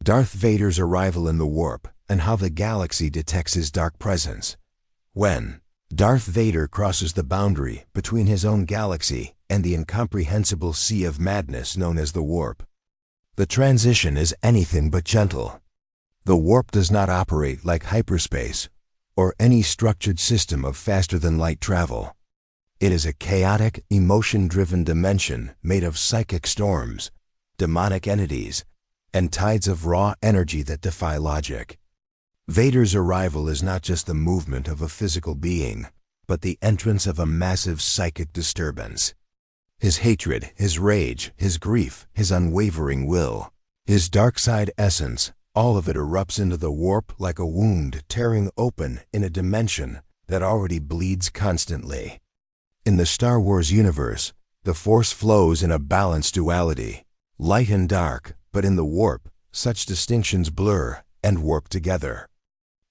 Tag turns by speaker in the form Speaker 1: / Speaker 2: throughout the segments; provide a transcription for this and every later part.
Speaker 1: Darth Vader's arrival in the warp, and how the galaxy detects his dark presence. When Darth Vader crosses the boundary between his own galaxy and the incomprehensible sea of madness known as the warp, the transition is anything but gentle. The warp does not operate like hyperspace or any structured system of faster-than-light travel. It is a chaotic, emotion-driven dimension made of psychic storms, demonic entities, and tides of raw energy that defy logic. Vader's arrival is not just the movement of a physical being, but the entrance of a massive psychic disturbance. His hatred, his rage, his grief, his unwavering will, his dark side essence, all of it erupts into the warp like a wound tearing open in a dimension that already bleeds constantly. In the Star Wars universe, the Force flows in a balanced duality, light and dark, but in the warp, such distinctions blur and warp together.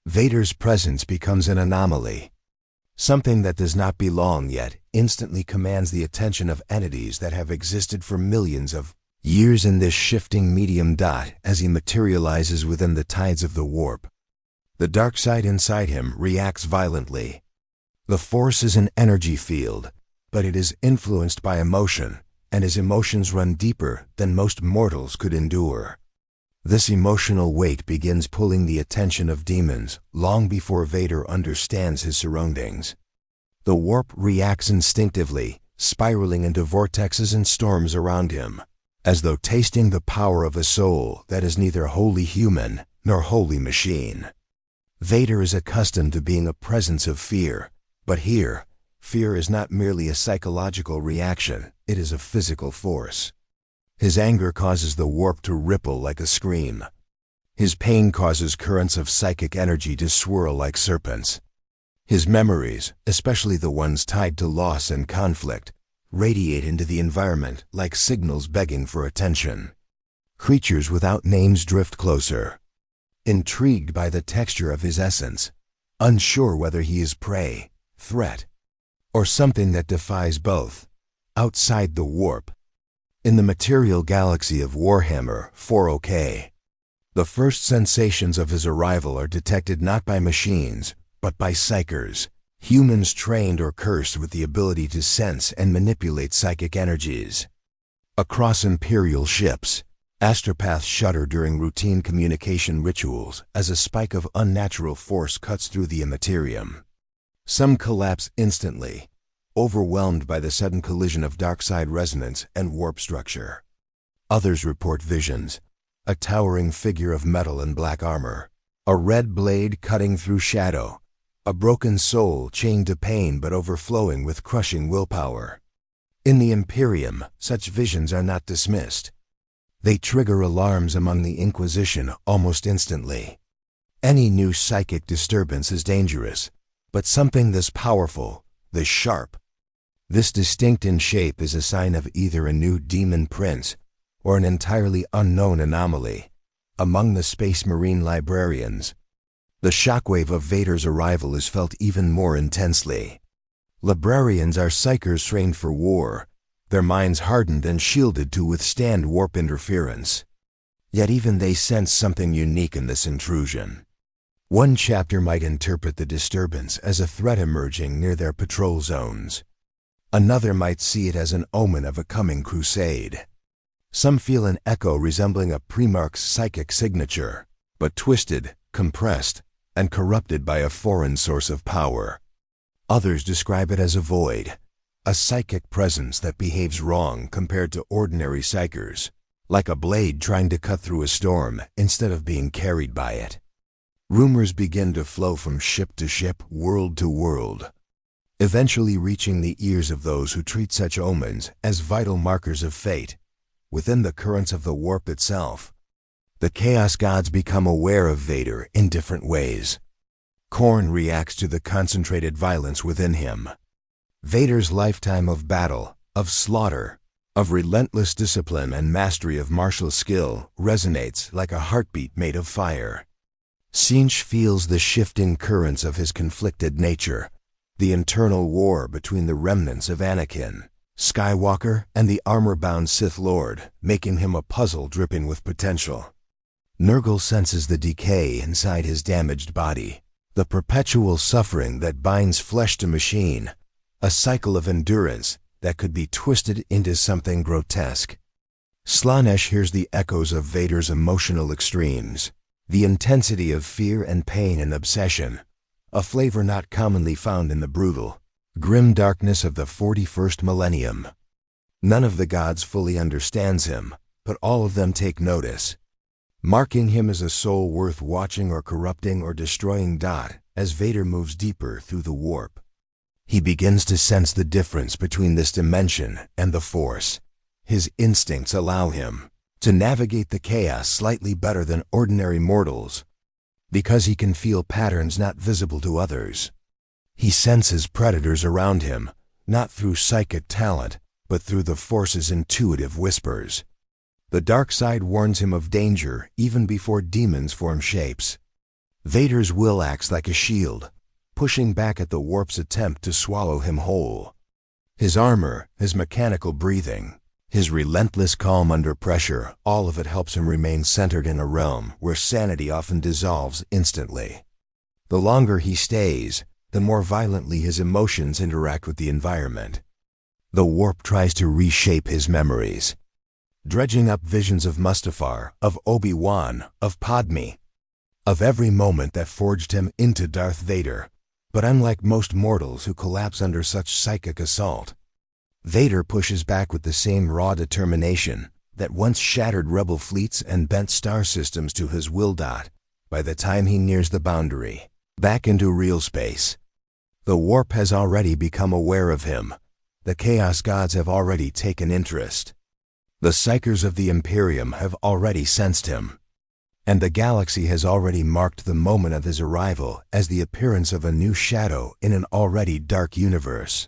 Speaker 1: Vader's presence becomes an anomaly. Something that does not belong yet instantly commands the attention of entities that have existed for millions of years in this shifting medium dot as he materializes within the tides of the warp. The dark side inside him reacts violently. The Force is an energy field, but it is influenced by emotion, and his emotions run deeper than most mortals could endure. This emotional weight begins pulling the attention of demons long before Vader understands his surroundings. The warp reacts instinctively, spiraling into vortexes and storms around him, as though tasting the power of a soul that is neither wholly human nor wholly machine. Vader is accustomed to being a presence of fear, but here, fear is not merely a psychological reaction, it is a physical force. His anger causes the warp to ripple like a scream. His pain causes currents of psychic energy to swirl like serpents. His memories, especially the ones tied to loss and conflict, radiate into the environment like signals begging for attention. Creatures without names drift closer, intrigued by the texture of his essence, unsure whether he is prey, threat, or something that defies both. Outside the warp, in the material galaxy of Warhammer 40K, the first sensations of his arrival are detected not by machines, but by psychers, humans trained or cursed with the ability to sense and manipulate psychic energies. Across Imperial ships, astropaths shudder during routine communication rituals as a spike of unnatural force cuts through the immaterium. Some collapse instantly, overwhelmed by the sudden collision of dark-side resonance and warp structure. Others report visions, a towering figure of metal and black armor, a red blade cutting through shadow, a broken soul chained to pain but overflowing with crushing willpower. In the Imperium, such visions are not dismissed. They trigger alarms among the Inquisition almost instantly. Any new psychic disturbance is dangerous, but something this powerful, this sharp, this distinct in shape is a sign of either a new demon prince or an entirely unknown anomaly. Among the Space Marine librarians, the shockwave of Vader's arrival is felt even more intensely. Librarians are psychers trained for war, their minds hardened and shielded to withstand warp interference. Yet even they sense something unique in this intrusion. One chapter might interpret the disturbance as a threat emerging near their patrol zones. Another might see it as an omen of a coming crusade. Some feel an echo resembling a Primarch's psychic signature, but twisted, compressed, and corrupted by a foreign source of power. Others describe it as a void, a psychic presence that behaves wrong compared to ordinary psychers, like a blade trying to cut through a storm instead of being carried by it. Rumors begin to flow from ship to ship, world to world, eventually reaching the ears of those who treat such omens as vital markers of fate. Within the currents of the warp itself, the Chaos Gods become aware of Vader in different ways. Khorne reacts to the concentrated violence within him. Vader's lifetime of battle, of slaughter, of relentless discipline and mastery of martial skill resonates like a heartbeat made of fire. Tzeentch feels the shifting currents of his conflicted nature, the internal war between the remnants of Anakin Skywalker and the armor-bound Sith Lord, making him a puzzle dripping with potential. Nurgle senses the decay inside his damaged body, the perpetual suffering that binds flesh to machine, a cycle of endurance that could be twisted into something grotesque. Slaanesh hears the echoes of Vader's emotional extremes, the intensity of fear and pain and obsession, a flavor not commonly found in the brutal, grim darkness of the 41st millennium. None of the gods fully understands him, but all of them take notice, marking him as a soul worth watching or corrupting or destroying. As Vader moves deeper through the warp, he begins to sense the difference between this dimension and the Force. His instincts allow him to navigate the chaos slightly better than ordinary mortals, because he can feel patterns not visible to others. He senses predators around him, not through psychic talent, but through the Force's intuitive whispers. The dark side warns him of danger even before demons form shapes. Vader's will acts like a shield, pushing back at the warp's attempt to swallow him whole. His armor, his mechanical breathing, his relentless calm under pressure, all of it helps him remain centered in a realm where sanity often dissolves instantly. The longer he stays, the more violently his emotions interact with the environment. The warp tries to reshape his memories, dredging up visions of Mustafar, of Obi-Wan, of Padme, of every moment that forged him into Darth Vader. But unlike most mortals who collapse under such psychic assault, Vader pushes back with the same raw determination that once shattered rebel fleets and bent star systems to his will. By the time he nears the boundary, back into real space, the warp has already become aware of him. The Chaos Gods have already taken interest. The Psychers of the Imperium have already sensed him. And the galaxy has already marked the moment of his arrival as the appearance of a new shadow in an already dark universe.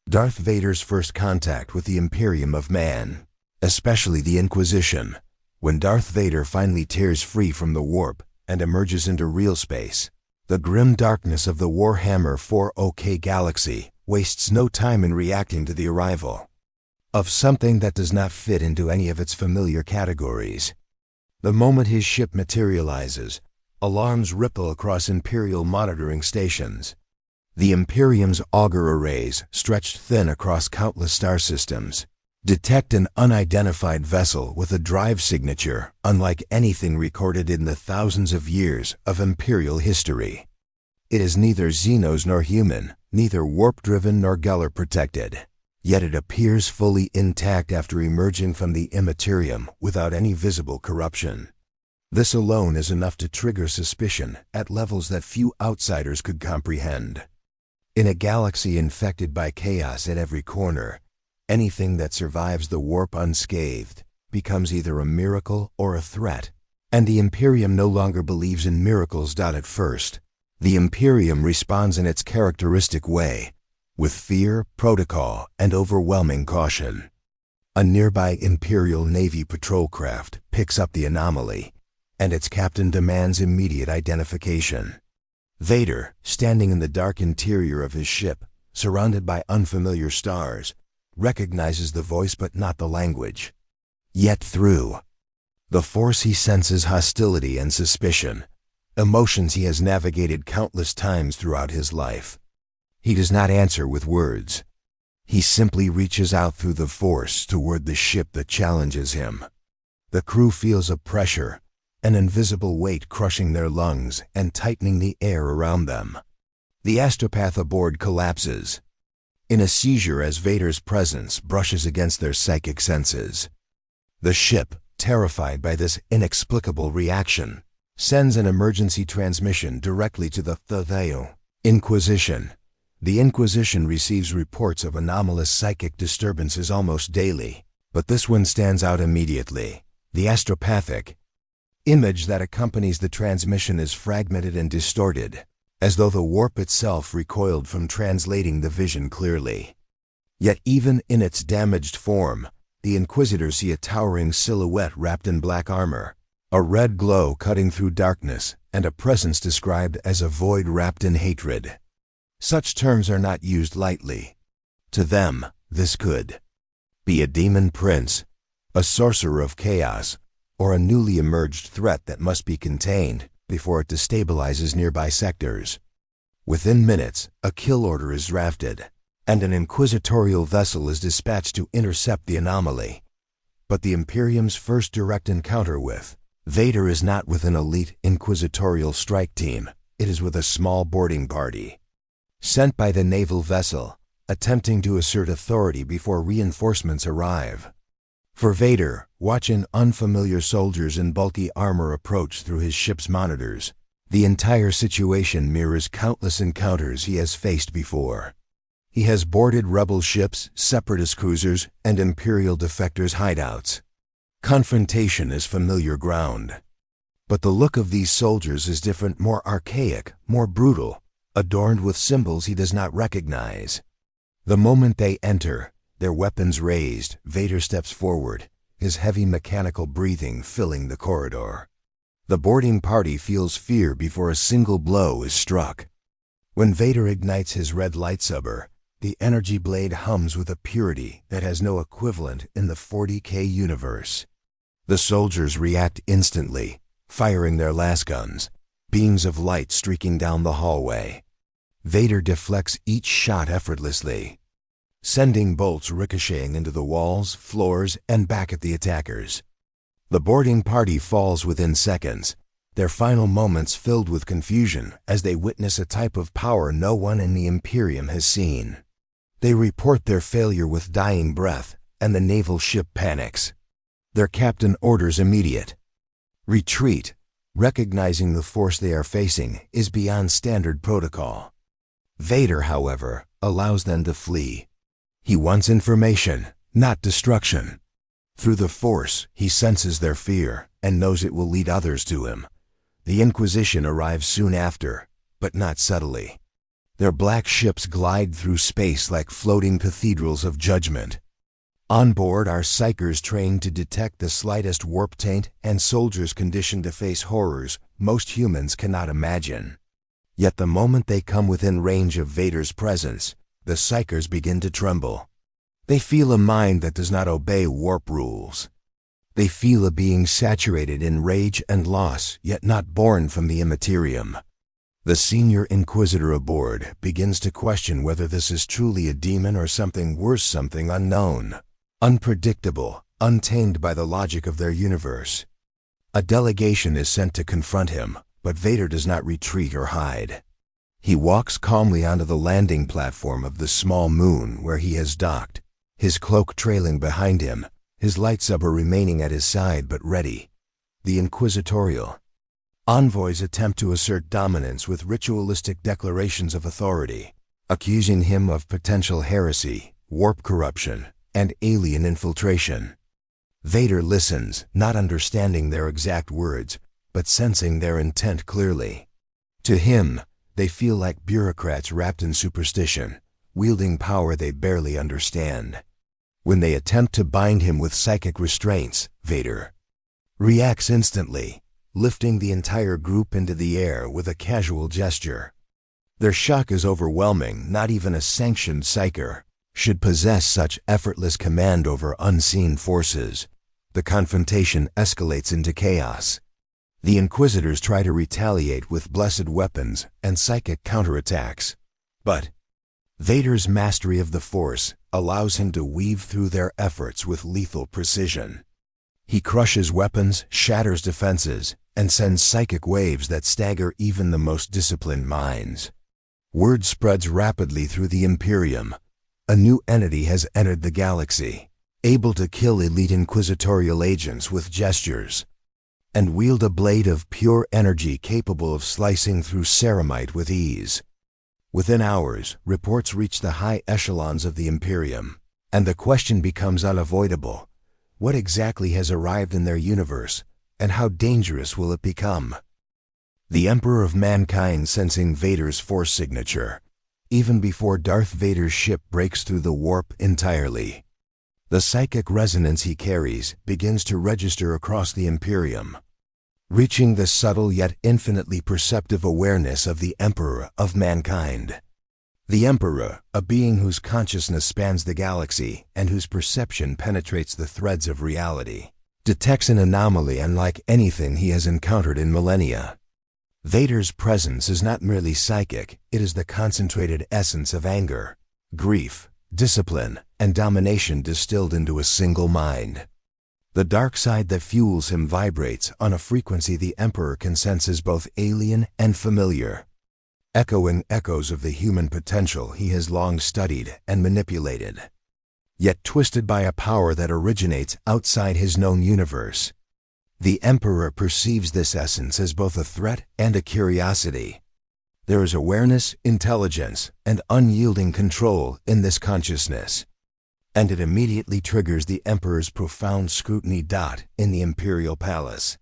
Speaker 1: Darth Vader's first contact with the Imperium of Man, especially the Inquisition, when Darth Vader finally tears free from the warp and emerges into real space, the grim darkness of the Warhammer 40K galaxy wastes no time in reacting to the arrival of something that does not fit into any of its familiar categories. The moment his ship materializes, alarms ripple across Imperial monitoring stations. The Imperium's auger arrays, stretched thin across countless star systems, detect an unidentified vessel with a drive signature unlike anything recorded in the thousands of years of Imperial history. It is neither Xenos nor human, neither warp-driven nor Geller-protected, yet it appears fully intact after emerging from the immaterium without any visible corruption. This alone is enough to trigger suspicion at levels that few outsiders could comprehend. In a galaxy infected by chaos at every corner, anything that survives the warp unscathed becomes either a miracle or a threat. And the Imperium no longer believes in miracles. At first, the Imperium responds in its characteristic way, with fear, protocol, and overwhelming caution. A nearby Imperial Navy patrol craft picks up the anomaly, and its captain demands immediate identification. Vader, standing in the dark interior of his ship, surrounded by unfamiliar stars, recognizes the voice but not the language. Yet through the Force he senses hostility and suspicion, emotions he has navigated countless times throughout his life. He does not answer with words. He simply reaches out through the Force toward the ship that challenges him. The crew feels a pressure, an invisible weight crushing their lungs and tightening the air around them. The astropath aboard collapses in a seizure as Vader's presence brushes against their psychic senses. The ship, terrified by this inexplicable reaction, sends an emergency transmission directly to the Inquisition. The Inquisition receives reports of anomalous psychic disturbances almost daily, but this one stands out immediately. The astropathic image that accompanies the transmission is fragmented and distorted, as though the warp itself recoiled from translating the vision clearly. Yet even in its damaged form, the Inquisitors see a towering silhouette wrapped in black armor, a red glow cutting through darkness, and a presence described as a void wrapped in hatred. Such terms are not used lightly. To them, this could be a demon prince, a sorcerer of chaos, or a newly emerged threat that must be contained before it destabilizes nearby sectors. Within minutes, a kill order is drafted, and an inquisitorial vessel is dispatched to intercept the anomaly. But the Imperium's first direct encounter with Vader is not with an elite inquisitorial strike team. It is with a small boarding party, sent by the naval vessel, attempting to assert authority before reinforcements arrive. For Vader, watching unfamiliar soldiers in bulky armor approach through his ship's monitors, the entire situation mirrors countless encounters he has faced before. He has boarded rebel ships, separatist cruisers, and Imperial defectors' hideouts. Confrontation is familiar ground. But the look of these soldiers is different, more archaic, more brutal, adorned with symbols he does not recognize. The moment they enter, their weapons raised, Vader steps forward, his heavy mechanical breathing filling the corridor. The boarding party feels fear before a single blow is struck. When Vader ignites his red lightsaber, the energy blade hums with a purity that has no equivalent in the 40K universe. The soldiers react instantly, firing their lasguns, beams of light streaking down the hallway. Vader deflects each shot effortlessly, sending bolts ricocheting into the walls, floors, and back at the attackers. The boarding party falls within seconds, their final moments filled with confusion as they witness a type of power no one in the Imperium has seen. They report their failure with dying breath, and the naval ship panics. Their captain orders immediate retreat, recognizing the force they are facing is beyond standard protocol. Vader, however, allows them to flee. He wants information, not destruction. Through the Force, he senses their fear and knows it will lead others to him. The Inquisition arrives soon after, but not subtly. Their black ships glide through space like floating cathedrals of judgment. On board are psychers trained to detect the slightest warp taint and soldiers conditioned to face horrors most humans cannot imagine. Yet the moment they come within range of Vader's presence, the psychers begin to tremble. They feel a mind that does not obey warp rules. They feel a being saturated in rage and loss, yet not born from the immaterium. The senior inquisitor aboard begins to question whether this is truly a demon or something worse, something unknown, unpredictable, untamed by the logic of their universe. A delegation is sent to confront him, but Vader does not retreat or hide. He walks calmly onto the landing platform of the small moon where he has docked, his cloak trailing behind him, his lightsaber remaining at his side but ready. The inquisitorial envoys attempt to assert dominance with ritualistic declarations of authority, accusing him of potential heresy, warp corruption, and alien infiltration. Vader listens, not understanding their exact words, but sensing their intent clearly. To him, they feel like bureaucrats wrapped in superstition, wielding power they barely understand. When they attempt to bind him with psychic restraints, Vader reacts instantly, lifting the entire group into the air with a casual gesture. Their shock is overwhelming. Not even a sanctioned psyker should possess such effortless command over unseen forces. The confrontation escalates into chaos. The Inquisitors try to retaliate with blessed weapons and psychic counterattacks. But Vader's mastery of the Force allows him to weave through their efforts with lethal precision. He crushes weapons, shatters defenses, and sends psychic waves that stagger even the most disciplined minds. Word spreads rapidly through the Imperium. A new entity has entered the galaxy, able to kill elite inquisitorial agents with gestures, and wield a blade of pure energy capable of slicing through ceramite with ease. Within hours, reports reach the high echelons of the Imperium, and the question becomes unavoidable. What exactly has arrived in their universe, and how dangerous will it become? The Emperor of Mankind, sensing Vader's Force signature, even before Darth Vader's ship breaks through the warp entirely. The psychic resonance he carries begins to register across the Imperium, reaching the subtle yet infinitely perceptive awareness of the Emperor of Mankind. The Emperor, a being whose consciousness spans the galaxy and whose perception penetrates the threads of reality, detects an anomaly unlike anything he has encountered in millennia. Vader's presence is not merely psychic, it is the concentrated essence of anger, grief, discipline, and domination distilled into a single mind. The dark side that fuels him vibrates on a frequency the Emperor can sense as both alien and familiar, echoing echoes of the human potential he has long studied and manipulated, yet twisted by a power that originates outside his known universe. The Emperor perceives this essence as both a threat and a curiosity. There is awareness, intelligence, and unyielding control in this consciousness, and it immediately triggers the Emperor's profound scrutiny. In the Imperial Palace,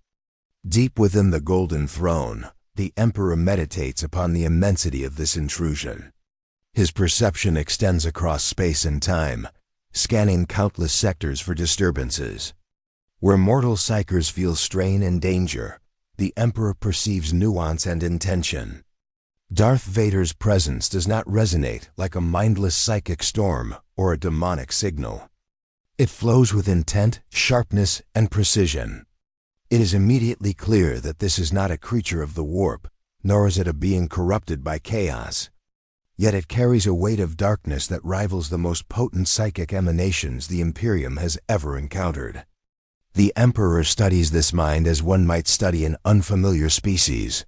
Speaker 1: deep within the Golden Throne, the Emperor meditates upon the immensity of this intrusion. His perception extends across space and time, scanning countless sectors for disturbances. Where mortal psychers feel strain and danger, the Emperor perceives nuance and intention. Darth Vader's presence does not resonate like a mindless psychic storm or a demonic signal. It flows with intent, sharpness, and precision. It is immediately clear that this is not a creature of the warp, nor is it a being corrupted by chaos. Yet it carries a weight of darkness that rivals the most potent psychic emanations the Imperium has ever encountered. The Emperor studies this mind as one might study an unfamiliar species,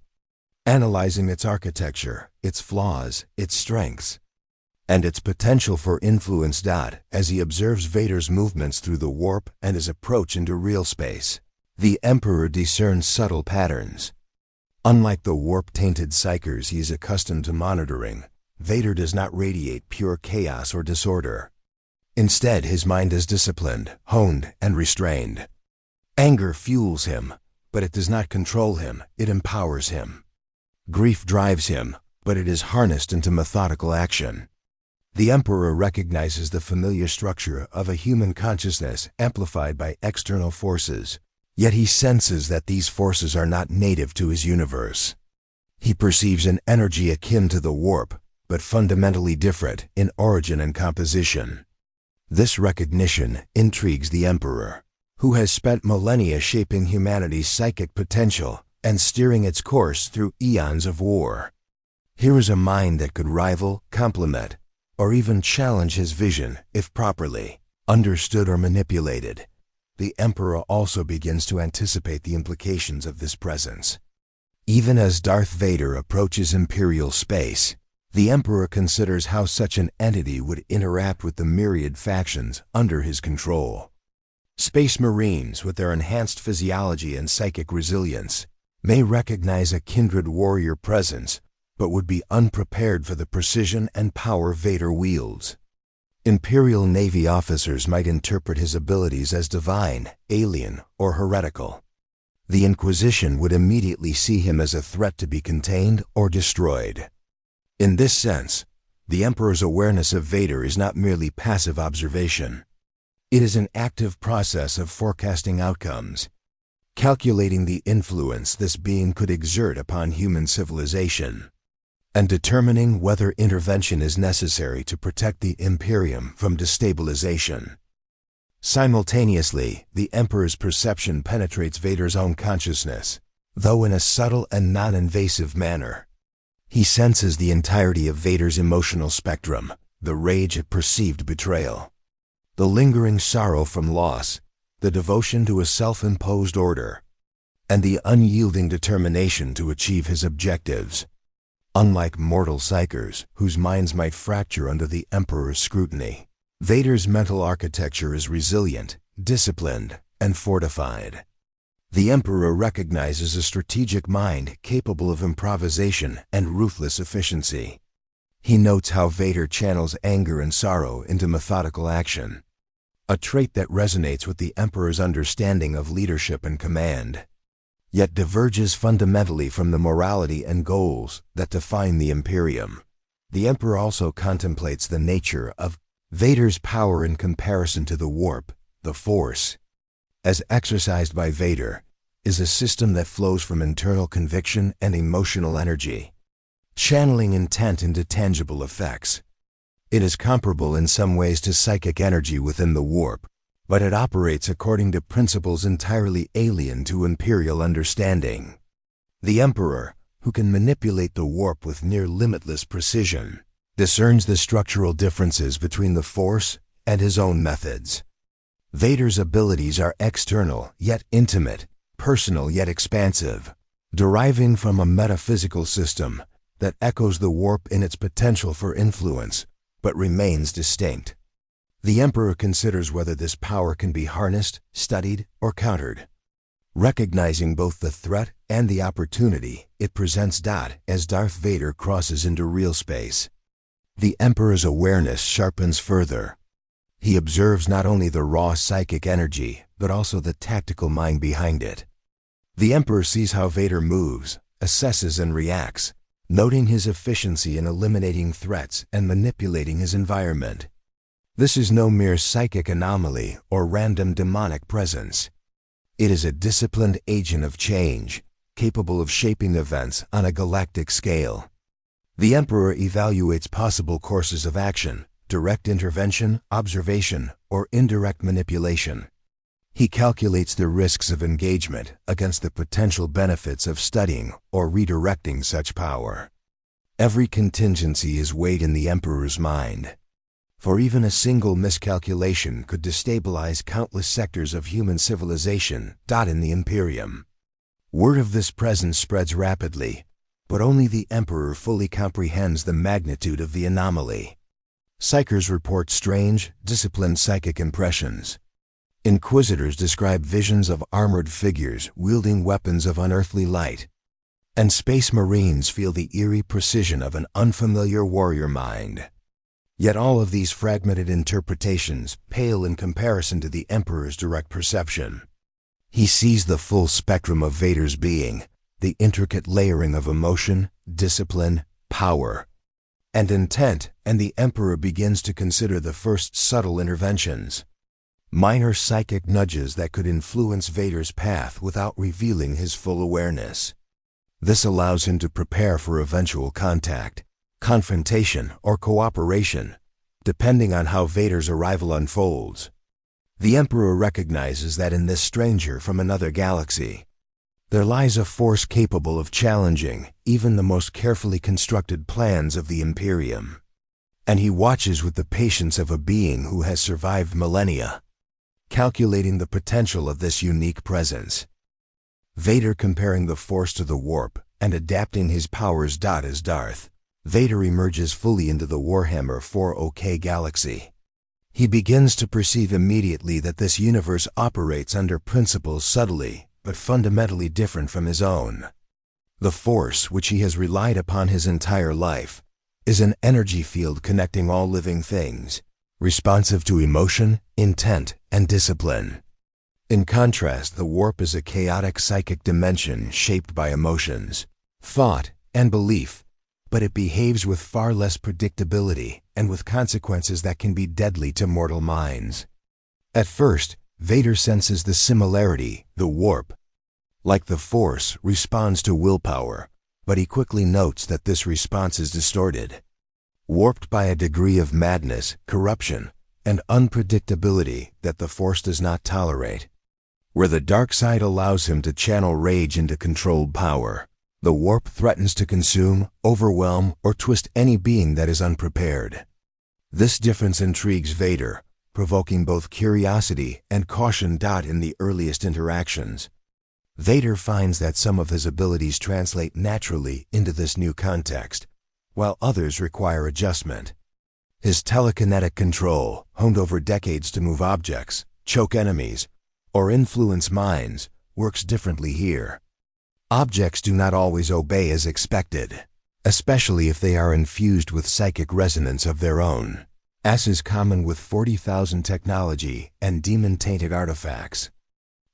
Speaker 1: analyzing its architecture, its flaws, its strengths, and its potential for influence. As he observes Vader's movements through the warp and his approach into real space, the Emperor discerns subtle patterns. Unlike the warp-tainted psychers he is accustomed to monitoring, Vader does not radiate pure chaos or disorder. Instead, his mind is disciplined, honed, and restrained. Anger fuels him, but it does not control him, it empowers him. Grief drives him, but it is harnessed into methodical action. The Emperor recognizes the familiar structure of a human consciousness amplified by external forces, yet he senses that these forces are not native to his universe. He perceives an energy akin to the warp, but fundamentally different in origin and composition. This recognition intrigues the Emperor, who has spent millennia shaping humanity's psychic potential and steering its course through eons of war. Here is a mind that could rival, complement, or even challenge his vision if properly understood or manipulated. The Emperor also begins to anticipate the implications of this presence. Even as Darth Vader approaches Imperial space, the Emperor considers how such an entity would interact with the myriad factions under his control. Space Marines, with their enhanced physiology and psychic resilience, may recognize a kindred warrior presence, but would be unprepared for the precision and power Vader wields. Imperial Navy officers might interpret his abilities as divine, alien, or heretical. The Inquisition would immediately see him as a threat to be contained or destroyed. In this sense, the Emperor's awareness of Vader is not merely passive observation. It is an active process of forecasting outcomes, calculating the influence this being could exert upon human civilization, and determining whether intervention is necessary to protect the Imperium from destabilization. Simultaneously, the Emperor's perception penetrates Vader's own consciousness, though in a subtle and non-invasive manner. He senses the entirety of Vader's emotional spectrum, the rage at perceived betrayal, the lingering sorrow from loss, the devotion to a self-imposed order, and the unyielding determination to achieve his objectives. Unlike mortal psychers, whose minds might fracture under the Emperor's scrutiny, Vader's mental architecture is resilient, disciplined, and fortified. The Emperor recognizes a strategic mind capable of improvisation and ruthless efficiency. He notes how Vader channels anger and sorrow into methodical action, a trait that resonates with the Emperor's understanding of leadership and command, yet diverges fundamentally from the morality and goals that define the Imperium. The Emperor also contemplates the nature of Vader's power in comparison to the warp. The Force, as exercised by Vader, is a system that flows from internal conviction and emotional energy, channeling intent into tangible effects. It is comparable in some ways to psychic energy within the warp, but it operates according to principles entirely alien to Imperial understanding. The Emperor, who can manipulate the warp with near limitless precision, discerns the structural differences between the Force and his own methods. Vader's abilities are external yet intimate, personal yet expansive, deriving from a metaphysical system that echoes the warp in its potential for influence, but remains distinct. The Emperor considers whether this power can be harnessed, studied, or countered. Recognizing both the threat and the opportunity, it presents as Darth Vader crosses into real space. The Emperor's awareness sharpens further. He observes not only the raw psychic energy, but also the tactical mind behind it. The Emperor sees how Vader moves, assesses and reacts, noting his efficiency in eliminating threats and manipulating his environment. This is no mere psychic anomaly or random demonic presence. It is a disciplined agent of change, capable of shaping events on a galactic scale. The Emperor evaluates possible courses of action: direct intervention, observation, or indirect manipulation. He calculates the risks of engagement against the potential benefits of studying or redirecting such power. Every contingency is weighed in the Emperor's mind, for even a single miscalculation could destabilize countless sectors of human civilization in the Imperium. Word of this presence spreads rapidly, but only the Emperor fully comprehends the magnitude of the anomaly. Psychers report strange, disciplined psychic impressions. Inquisitors describe visions of armored figures wielding weapons of unearthly light, and Space Marines feel the eerie precision of an unfamiliar warrior mind. Yet all of these fragmented interpretations pale in comparison to the Emperor's direct perception. He sees the full spectrum of Vader's being, the intricate layering of emotion, discipline, power, and intent, and the Emperor begins to consider the first subtle interventions. Minor psychic nudges that could influence Vader's path without revealing his full awareness. This allows him to prepare for eventual contact, confrontation, or cooperation, depending on how Vader's arrival unfolds. The Emperor recognizes that in this stranger from another galaxy, there lies a force capable of challenging even the most carefully constructed plans of the Imperium. And he watches with the patience of a being who has survived millennia, calculating the potential of this unique presence. Vader comparing the Force to the warp and adapting his powers. As Darth Vader emerges fully into the Warhammer 40K galaxy, he begins to perceive immediately that this universe operates under principles subtly but fundamentally different from his own. The Force, which he has relied upon his entire life, is an energy field connecting all living things, responsive to emotion, intent, and discipline. In contrast, the warp is a chaotic psychic dimension shaped by emotions, thought, and belief, but it behaves with far less predictability and with consequences that can be deadly to mortal minds. At first, Vader senses the similarity. The warp, like the Force, responds to willpower, but he quickly notes that this response is distorted, warped by a degree of madness, corruption, and unpredictability that the Force does not tolerate. Where the dark side allows him to channel rage into controlled power, the warp threatens to consume, overwhelm, or twist any being that is unprepared. This difference intrigues Vader, provoking both curiosity and caution. In the earliest interactions, Vader finds that some of his abilities translate naturally into this new context, while others require adjustment. His telekinetic control, honed over decades to move objects, choke enemies, or influence minds, works differently here. Objects do not always obey as expected, especially if they are infused with psychic resonance of their own, as is common with 40,000 technology and demon-tainted artifacts.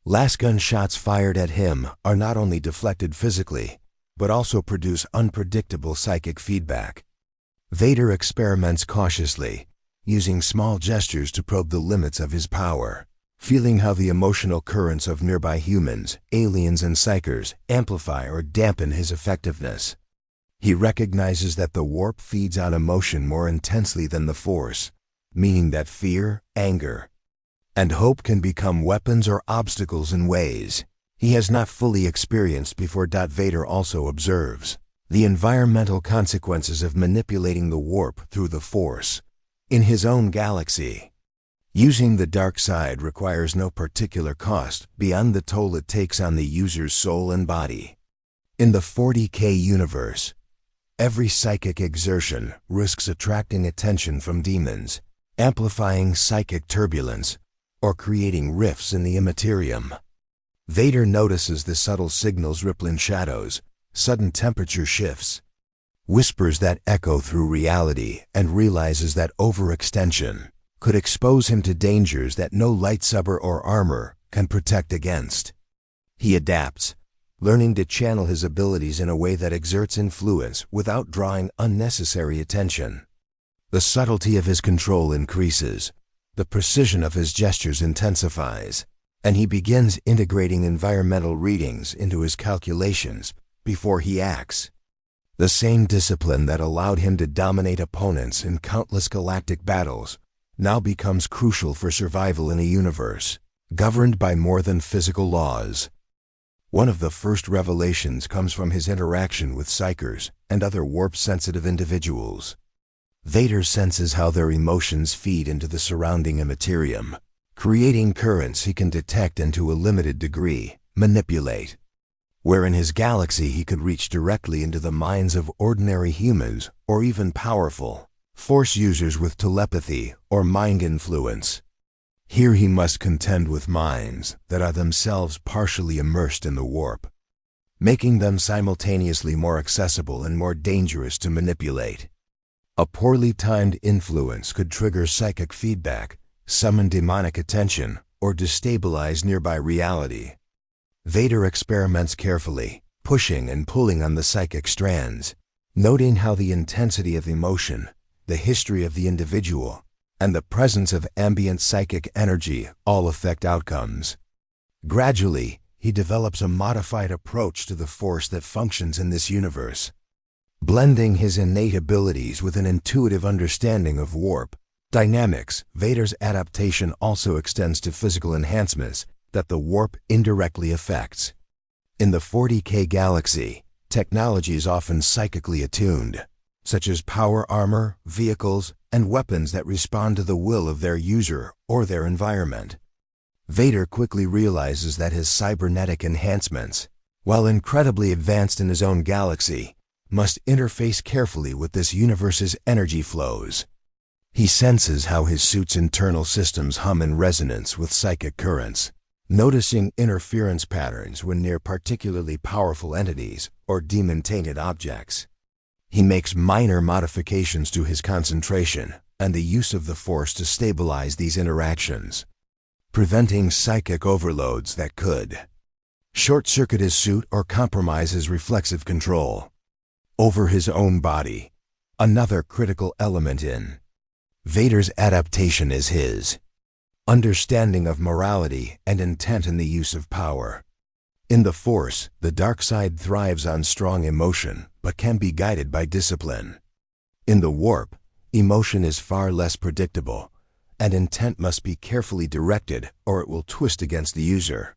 Speaker 1: Lasgun shots fired at him are not only deflected physically, but also produce unpredictable psychic feedback. Vader experiments cautiously, using small gestures to probe the limits of his power, feeling how the emotional currents of nearby humans, aliens, and psychers amplify or dampen his effectiveness. He recognizes that the warp feeds on emotion more intensely than the Force, meaning that fear, anger, And hope can become weapons or obstacles in ways he has not fully experienced before. Vader also observes the environmental consequences of manipulating the warp through the Force in his own galaxy. Using the dark side requires no particular cost beyond the toll it takes on the user's soul and body. In the 40K universe, every psychic exertion risks attracting attention from demons, amplifying psychic turbulence, or creating rifts in the immaterium. Vader notices the subtle signals: rippling shadows, sudden temperature shifts, whispers that echo through reality, and realizes that overextension could expose him to dangers that no lightsaber or armor can protect against. He adapts, learning to channel his abilities in a way that exerts influence without drawing unnecessary attention. The subtlety of his control increases, the precision of his gestures intensifies, and he begins integrating environmental readings into his calculations before he acts. The same discipline that allowed him to dominate opponents in countless galactic battles now becomes crucial for survival in a universe governed by more than physical laws. One of the first revelations comes from his interaction with psychers and other warp-sensitive individuals. Vader senses how their emotions feed into the surrounding immaterium, creating currents he can detect and, to a limited degree, manipulate. Where in his galaxy he could reach directly into the minds of ordinary humans or even powerful Force users with telepathy or mind influence. Here he must contend with minds that are themselves partially immersed in the warp, making them simultaneously more accessible and more dangerous to manipulate. A poorly timed influence could trigger psychic feedback, summon demonic attention, or destabilize nearby reality. Vader experiments carefully, pushing and pulling on the psychic strands, noting how the intensity of emotion, the history of the individual, and the presence of ambient psychic energy all affect outcomes. Gradually, he develops a modified approach to the Force that functions in this universe. Blending his innate abilities with an intuitive understanding of warp dynamics, Vader's adaptation also extends to physical enhancements that the warp indirectly affects. In the 40K galaxy, technology is often psychically attuned, such as power armor, vehicles, and weapons that respond to the will of their user or their environment. Vader quickly realizes that his cybernetic enhancements, while incredibly advanced in his own galaxy, must interface carefully with this universe's energy flows. He senses how his suit's internal systems hum in resonance with psychic currents, noticing interference patterns when near particularly powerful entities or demon-tainted objects. He makes minor modifications to his concentration and the use of the Force to stabilize these interactions, preventing psychic overloads that could short-circuit his suit or compromise his reflexive control over his own body. Another critical element in Vader's adaptation is his understanding of morality and intent in the use of power. In the Force, the dark side thrives on strong emotion, but can be guided by discipline. In the warp, emotion is far less predictable, and intent must be carefully directed or it will twist against the user.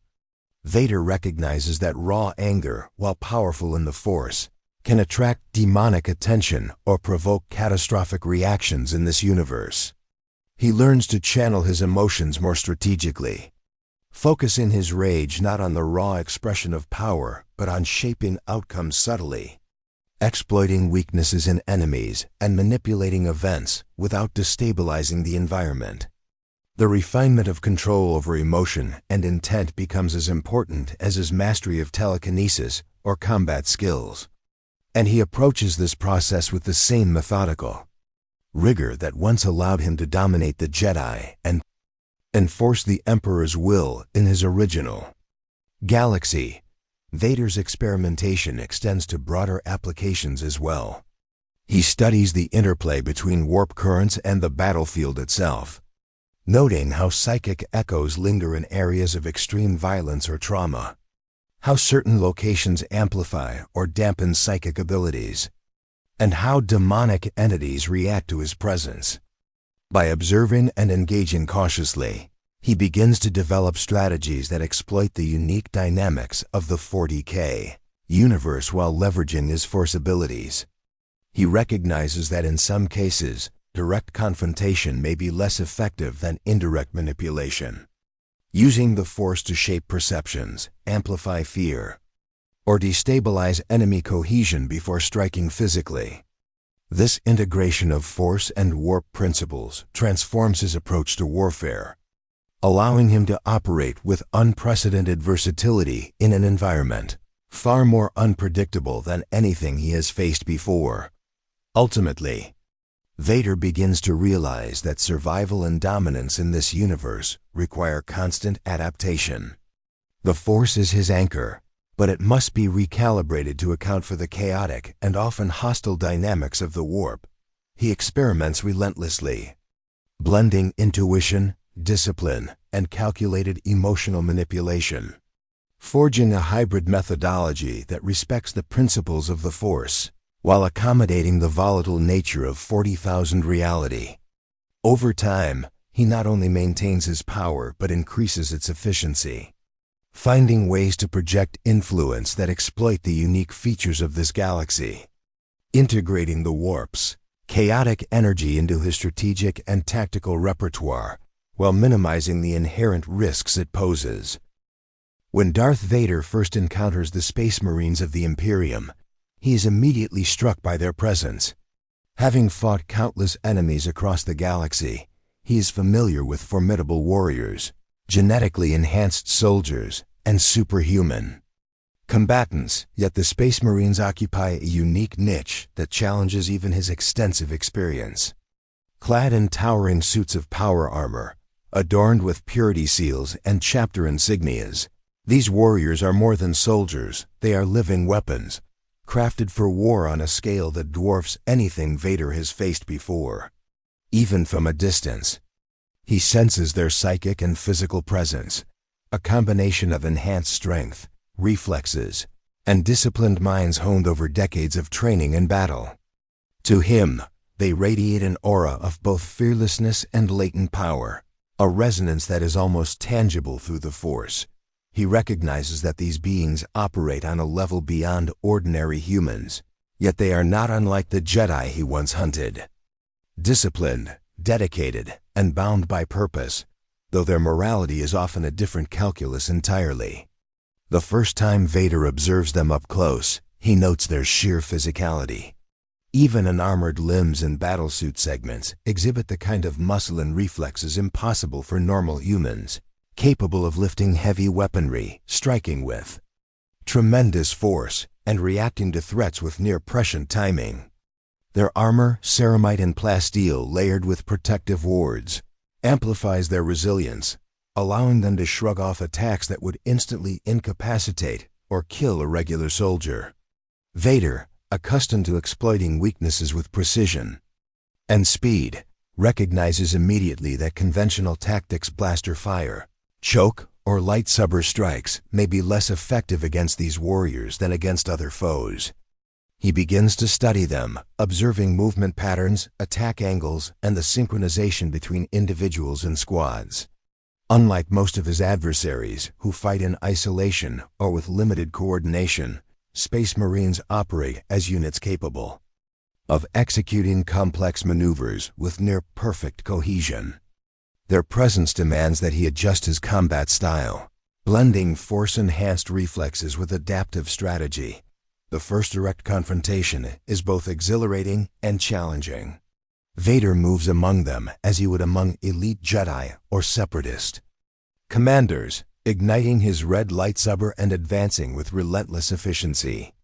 Speaker 1: Vader recognizes that raw anger, while powerful in the Force, can attract demonic attention or provoke catastrophic reactions in this universe. He learns to channel his emotions more strategically, focusing his rage not on the raw expression of power, but on shaping outcomes subtly, exploiting weaknesses in enemies and manipulating events without destabilizing the environment. The refinement of control over emotion and intent becomes as important as his mastery of telekinesis or combat skills, and he approaches this process with the same methodical rigor that once allowed him to dominate the Jedi and enforce the Emperor's will in his original galaxy. Vader's experimentation extends to broader applications as well. He studies the interplay between warp currents and the battlefield itself, noting how psychic echoes linger in areas of extreme violence or trauma, how certain locations amplify or dampen psychic abilities, and how demonic entities react to his presence. By observing and engaging cautiously, He begins to develop strategies that exploit the unique dynamics of the 40K universe while leveraging his Force abilities. He recognizes that in some cases, direct confrontation may be less effective than indirect manipulation. Using the Force to shape perceptions, amplify fear, or destabilize enemy cohesion before striking physically. This integration of Force and Warp principles transforms his approach to warfare, allowing him to operate with unprecedented versatility in an environment far more unpredictable than anything he has faced before. Ultimately, Vader begins to realize that survival and dominance in this universe require constant adaptation. The Force is his anchor, but it must be recalibrated to account for the chaotic and often hostile dynamics of the warp. He experiments relentlessly, blending intuition, discipline, and calculated emotional manipulation, forging a hybrid methodology that respects the principles of the Force while accommodating the volatile nature of 40,000 reality. Over time, he not only maintains his power but increases its efficiency, finding ways to project influence that exploit the unique features of this galaxy, integrating the warp's chaotic energy into his strategic and tactical repertoire while minimizing the inherent risks it poses. When Darth Vader first encounters the Space Marines of the Imperium, he is immediately struck by their presence. Having fought countless enemies across the galaxy, he is familiar with formidable warriors, genetically enhanced soldiers, and superhuman combatants, yet the Space Marines occupy a unique niche that challenges even his extensive experience. Clad in towering suits of power armor, adorned with purity seals and chapter insignias, these warriors are more than soldiers, they are living weapons, crafted for war on a scale that dwarfs anything Vader has faced before. Even from a distance, he senses their psychic and physical presence, a combination of enhanced strength, reflexes, and disciplined minds honed over decades of training and battle. To him, they radiate an aura of both fearlessness and latent power, a resonance that is almost tangible through the Force. He recognizes that these beings operate on a level beyond ordinary humans, yet they are not unlike the Jedi he once hunted. Disciplined, dedicated, and bound by purpose, though their morality is often a different calculus entirely. The first time Vader observes them up close, he notes their sheer physicality. Even unarmored limbs and battlesuit segments exhibit the kind of muscle and reflexes impossible for normal humans, capable of lifting heavy weaponry, striking with tremendous force, and reacting to threats with near-prescient timing. Their armor, ceramite and plasteel layered with protective wards, amplifies their resilience, allowing them to shrug off attacks that would instantly incapacitate or kill a regular soldier. Vader, accustomed to exploiting weaknesses with precision and speed, recognizes immediately that conventional tactics, blaster fire, choke, or lightsaber strikes may be less effective against these warriors than against other foes. He begins to study them, observing movement patterns, attack angles, and the synchronization between individuals and squads. Unlike most of his adversaries, who fight in isolation or with limited coordination, Space Marines operate as units capable of executing complex maneuvers with near-perfect cohesion. Their presence demands that he adjust his combat style, blending Force-enhanced reflexes with adaptive strategy. The first direct confrontation is both exhilarating and challenging. Vader moves among them as he would among elite Jedi or Separatist commanders, igniting his red lightsaber and advancing with relentless efficiency.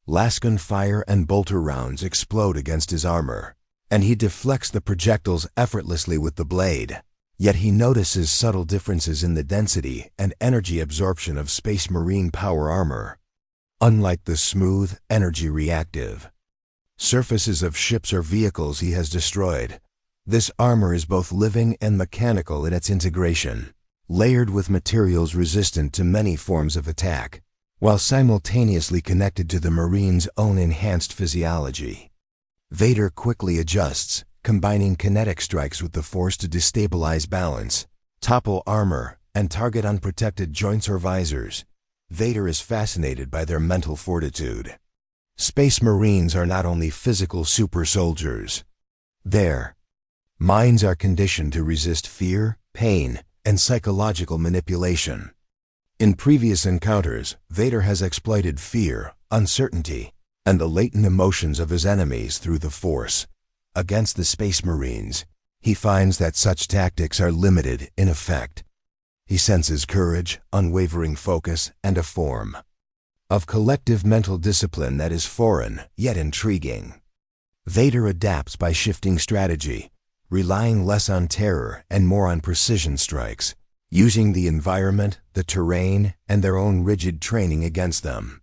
Speaker 1: Laskin fire and bolter rounds explode against his armor, and he deflects the projectiles effortlessly with the blade. Yet he notices subtle differences in the density and energy absorption of Space Marine power armor. Unlike the smooth, energy-reactive surfaces of ships or vehicles he has destroyed, this armor is both living and mechanical in its integration, layered with materials resistant to many forms of attack, while simultaneously connected to the Marine's own enhanced physiology. Vader quickly adjusts, combining kinetic strikes with the Force to destabilize balance, topple armor, and target unprotected joints or visors. Vader is fascinated by their mental fortitude. Space Marines are not only physical super soldiers. Their minds are conditioned to resist fear, pain, and psychological manipulation. In previous encounters, Vader has exploited fear, uncertainty, and the latent emotions of his enemies through the Force. Against the Space Marines, he finds that such tactics are limited in effect. He senses courage, unwavering focus, and a form of collective mental discipline that is foreign, yet intriguing. Vader adapts by shifting strategy, relying less on terror and more on precision strikes, using the environment, the terrain, and their own rigid training against them.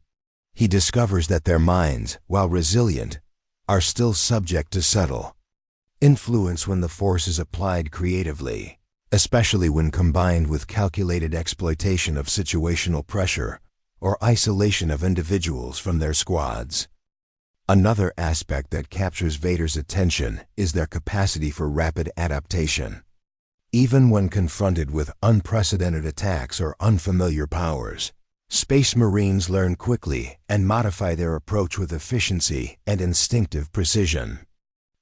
Speaker 1: He discovers that their minds, while resilient, are still subject to subtle influence when the Force is applied creatively, especially when combined with calculated exploitation of situational pressure or isolation of individuals from their squads. Another aspect that captures Vader's attention is their capacity for rapid adaptation. Even when confronted with unprecedented attacks or unfamiliar powers, Space Marines learn quickly and modify their approach with efficiency and instinctive precision.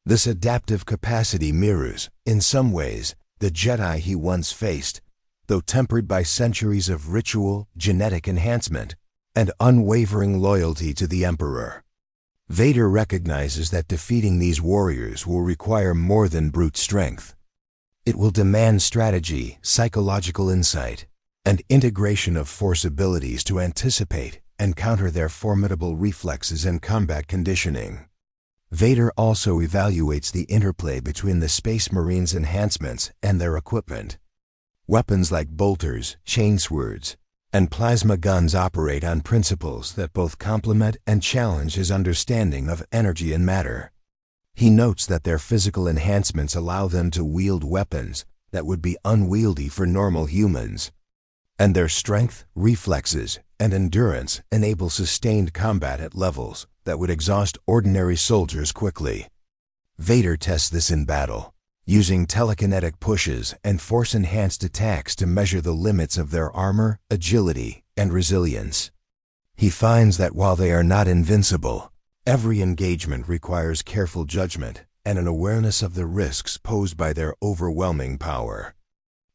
Speaker 1: This adaptive capacity mirrors, in some ways, the Jedi he once faced, though tempered by centuries of ritual, genetic enhancement, and unwavering loyalty to the Emperor. Vader recognizes that defeating these warriors will require more than brute strength. It will demand strategy, psychological insight, and integration of Force abilities to anticipate and counter their formidable reflexes and combat conditioning. Vader also evaluates the interplay between the Space Marines' enhancements and their equipment. Weapons like bolters, chainswords, and plasma guns operate on principles that both complement and challenge his understanding of energy and matter. He notes that their physical enhancements allow them to wield weapons that would be unwieldy for normal humans, and their strength, reflexes, and endurance enable sustained combat at levels that would exhaust ordinary soldiers quickly. Vader tests this in battle, using telekinetic pushes and Force-enhanced attacks to measure the limits of their armor, agility, and resilience. He finds that while they are not invincible, every engagement requires careful judgment and an awareness of the risks posed by their overwhelming power.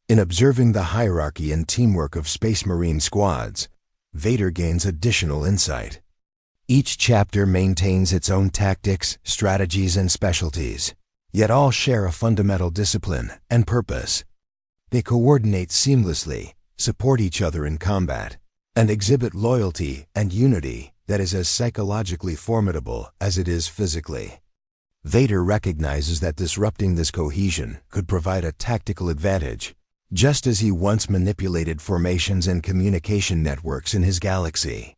Speaker 1: In observing the hierarchy and teamwork of Space Marine squads, Vader gains additional insight. Each chapter maintains its own tactics, strategies, and specialties, yet all share a fundamental discipline and purpose. They coordinate seamlessly, support each other in combat, and exhibit loyalty and unity that is as psychologically formidable as it is physically. Vader recognizes that disrupting this cohesion could provide a tactical advantage, just as he once manipulated formations and communication networks in his galaxy.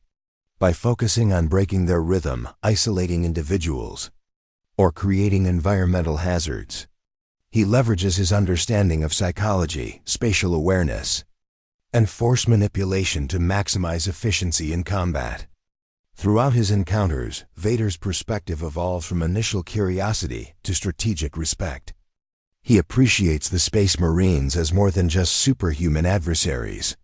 Speaker 1: By focusing on breaking their rhythm, isolating individuals, or creating environmental hazards, he leverages his understanding of psychology, spatial awareness, and Force manipulation to maximize efficiency in combat. Throughout his encounters, Vader's perspective evolves from initial curiosity to strategic respect. He appreciates the Space Marines as more than just superhuman adversaries.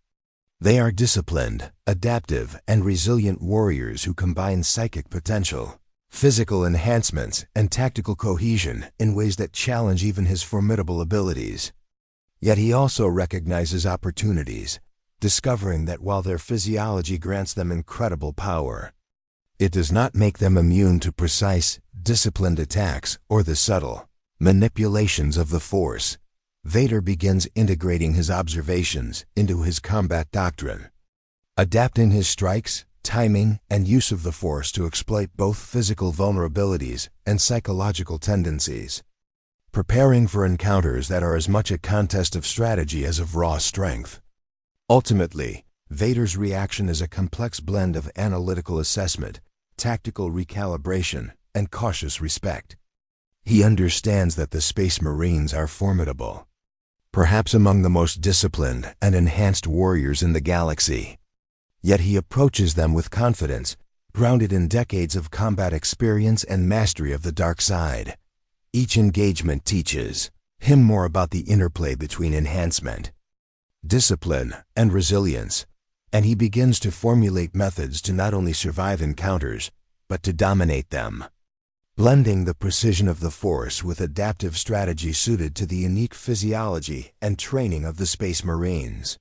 Speaker 1: They are disciplined, adaptive, and resilient warriors who combine psychic potential, physical enhancements, and tactical cohesion in ways that challenge even his formidable abilities. Yet he also recognizes opportunities, discovering that while their physiology grants them incredible power, it does not make them immune to precise, disciplined attacks or the subtle manipulations of the Force. Vader begins integrating his observations into his combat doctrine, adapting his strikes, timing, and use of the Force to exploit both physical vulnerabilities and psychological tendencies, preparing for encounters that are as much a contest of strategy as of raw strength. Ultimately, Vader's reaction is a complex blend of analytical assessment, tactical recalibration, and cautious respect. He understands that the Space Marines are formidable, perhaps among the most disciplined and enhanced warriors in the galaxy. Yet he approaches them with confidence, grounded in decades of combat experience and mastery of the dark side. Each engagement teaches him more about the interplay between enhancement, discipline, and resilience, and he begins to formulate methods to not only survive encounters, but to dominate them, blending the precision of the Force with adaptive strategy suited to the unique physiology and training of the Space Marines.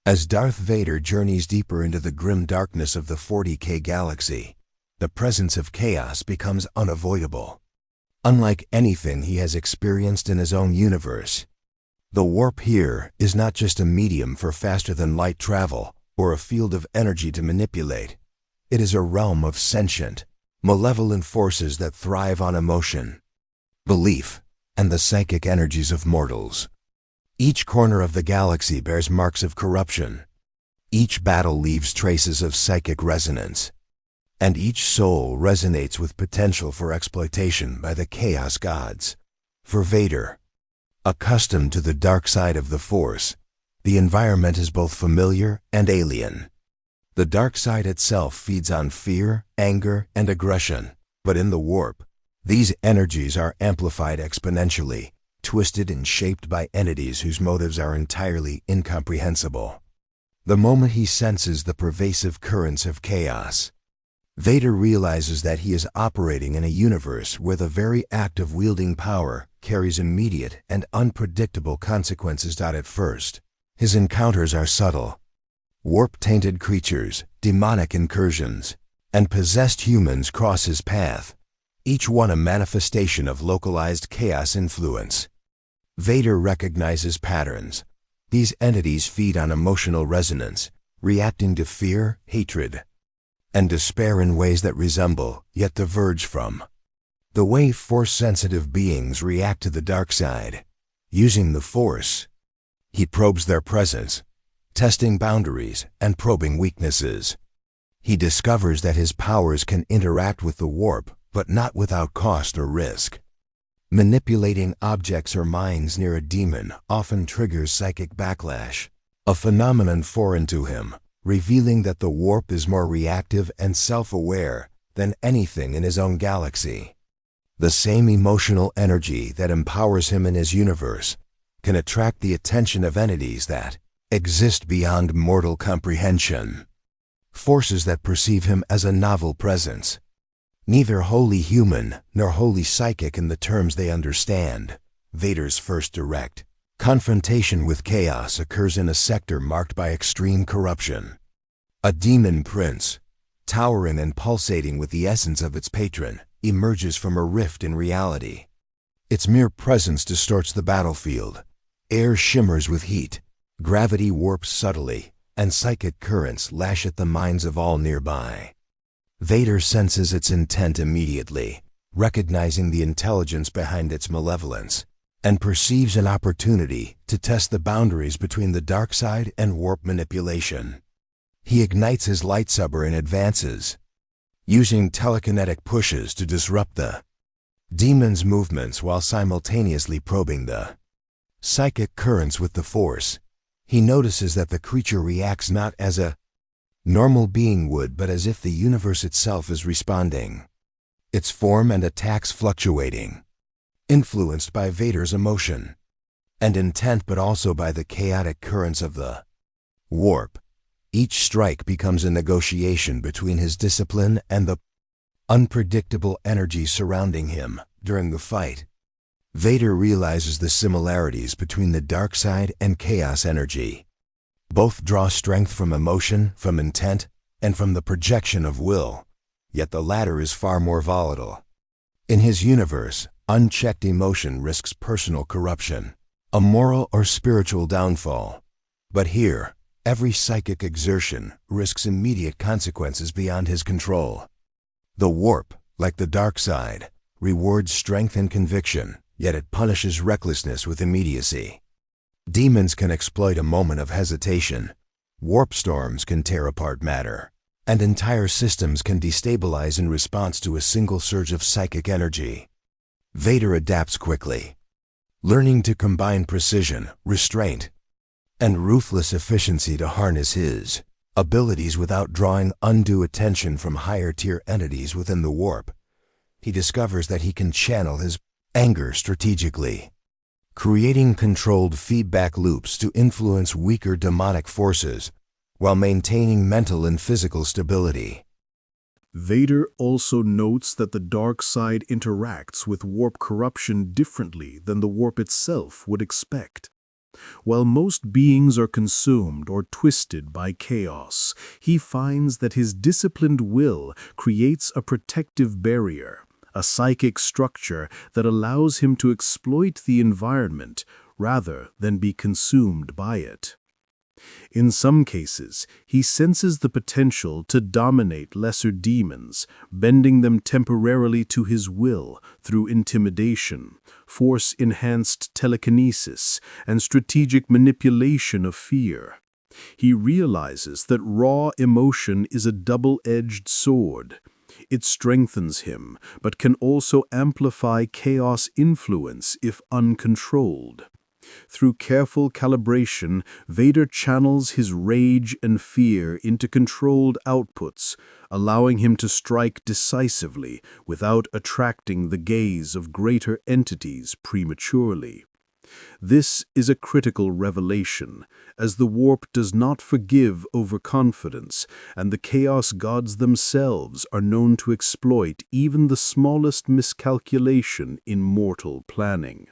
Speaker 1: As Darth Vader journeys deeper into the grim darkness of the 40K galaxy, the presence of chaos becomes unavoidable. Unlike anything he has experienced in his own universe, the warp here is not just a medium for faster-than-light travel or a field of energy to manipulate. It is a realm of sentient, malevolent forces that thrive on emotion, belief, and the psychic energies of mortals. Each corner of the galaxy bears marks of corruption. Each battle leaves traces of psychic resonance, and each soul resonates with potential for exploitation by the Chaos Gods. For Vader, accustomed to the dark side of the Force, the environment is both familiar and alien. The dark side itself feeds on fear, anger, and aggression, but in the warp, these energies are amplified exponentially, twisted and shaped by entities whose motives are entirely incomprehensible. The moment he senses the pervasive currents of chaos, Vader realizes that he is operating in a universe where the very act of wielding power carries immediate and unpredictable consequences. At first, his encounters are subtle. Warp-tainted creatures, demonic incursions, and possessed humans cross his path, each one a manifestation of localized chaos influence. Vader recognizes patterns. These entities feed on emotional resonance, reacting to fear, hatred, and despair in ways that resemble, yet diverge from, the way Force-sensitive beings react to the dark side. Using the Force, he probes their presence, testing boundaries and probing weaknesses. He discovers that his powers can interact with the warp, but not without cost or risk. Manipulating objects or minds near a demon often triggers psychic backlash, a phenomenon foreign to him, revealing that the warp is more reactive and self-aware than anything in his own galaxy. The same emotional energy that empowers him in his universe can attract the attention of entities that exist beyond mortal comprehension, forces that perceive him as a novel presence, neither wholly human nor wholly psychic in the terms they understand. Vader's first direct confrontation with chaos occurs in a sector marked by extreme corruption. A demon prince, towering and pulsating with the essence of its patron, emerges from a rift in reality. Its mere presence distorts the battlefield. Air shimmers with heat, gravity warps subtly, and psychic currents lash at the minds of all nearby. Vader senses its intent immediately, recognizing the intelligence behind its malevolence, and perceives an opportunity to test the boundaries between the dark side and warp manipulation. He ignites his lightsaber and advances, using telekinetic pushes to disrupt the demon's movements while simultaneously probing the psychic currents with the Force. He notices that the creature reacts not as a normal being would, but as if the universe itself is responding, its form and attacks fluctuating, influenced by Vader's emotion and intent, but also by the chaotic currents of the warp. Each strike becomes a negotiation between his discipline and the unpredictable energy surrounding him. During the fight, Vader realizes the similarities between the dark side and chaos energy. Both draw strength from emotion, from intent, and from the projection of will, yet the latter is far more volatile. In his universe, unchecked emotion risks personal corruption, a moral or spiritual downfall. But here, every psychic exertion risks immediate consequences beyond his control. The warp, like the dark side, rewards strength and conviction, yet it punishes recklessness with immediacy. Demons can exploit a moment of hesitation, warp storms can tear apart matter, and entire systems can destabilize in response to a single surge of psychic energy. Vader adapts quickly, learning to combine precision, restraint, and ruthless efficiency to harness his abilities without drawing undue attention from higher-tier entities within the warp. He discovers that he can channel his anger strategically, creating controlled feedback loops to influence weaker demonic forces while maintaining mental and physical stability.
Speaker 2: Vader also notes that the dark side interacts with warp corruption differently than the warp itself would expect. While most beings are consumed or twisted by chaos, he finds that his disciplined will creates a protective barrier, a psychic structure that allows him to exploit the environment rather than be consumed by it. In some cases, he senses the potential to dominate lesser demons, bending them temporarily to his will through intimidation, force-enhanced telekinesis, and strategic manipulation of fear. He realizes that raw emotion is a double-edged sword. It strengthens him, but can also amplify chaos influence if uncontrolled. Through careful calibration, Vader channels his rage and fear into controlled outputs, allowing him to strike decisively without attracting the gaze of greater entities prematurely. This is a critical revelation, as the warp does not forgive overconfidence, and the chaos gods themselves are known to exploit even the smallest miscalculation in mortal planning.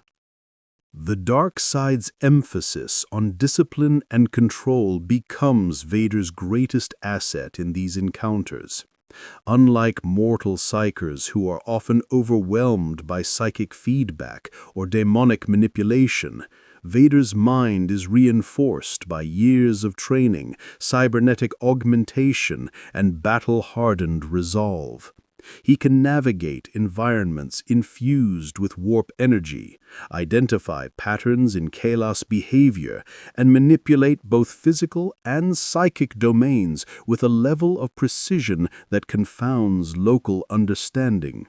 Speaker 2: The dark side's emphasis on discipline and control becomes Vader's greatest asset in these encounters. Unlike mortal psychers who are often overwhelmed by psychic feedback or demonic manipulation, Vader's mind is reinforced by years of training, cybernetic augmentation, and battle-hardened resolve. He can navigate environments infused with warp energy, identify patterns in chaos behavior, and manipulate both physical and psychic domains with a level of precision that confounds local understanding.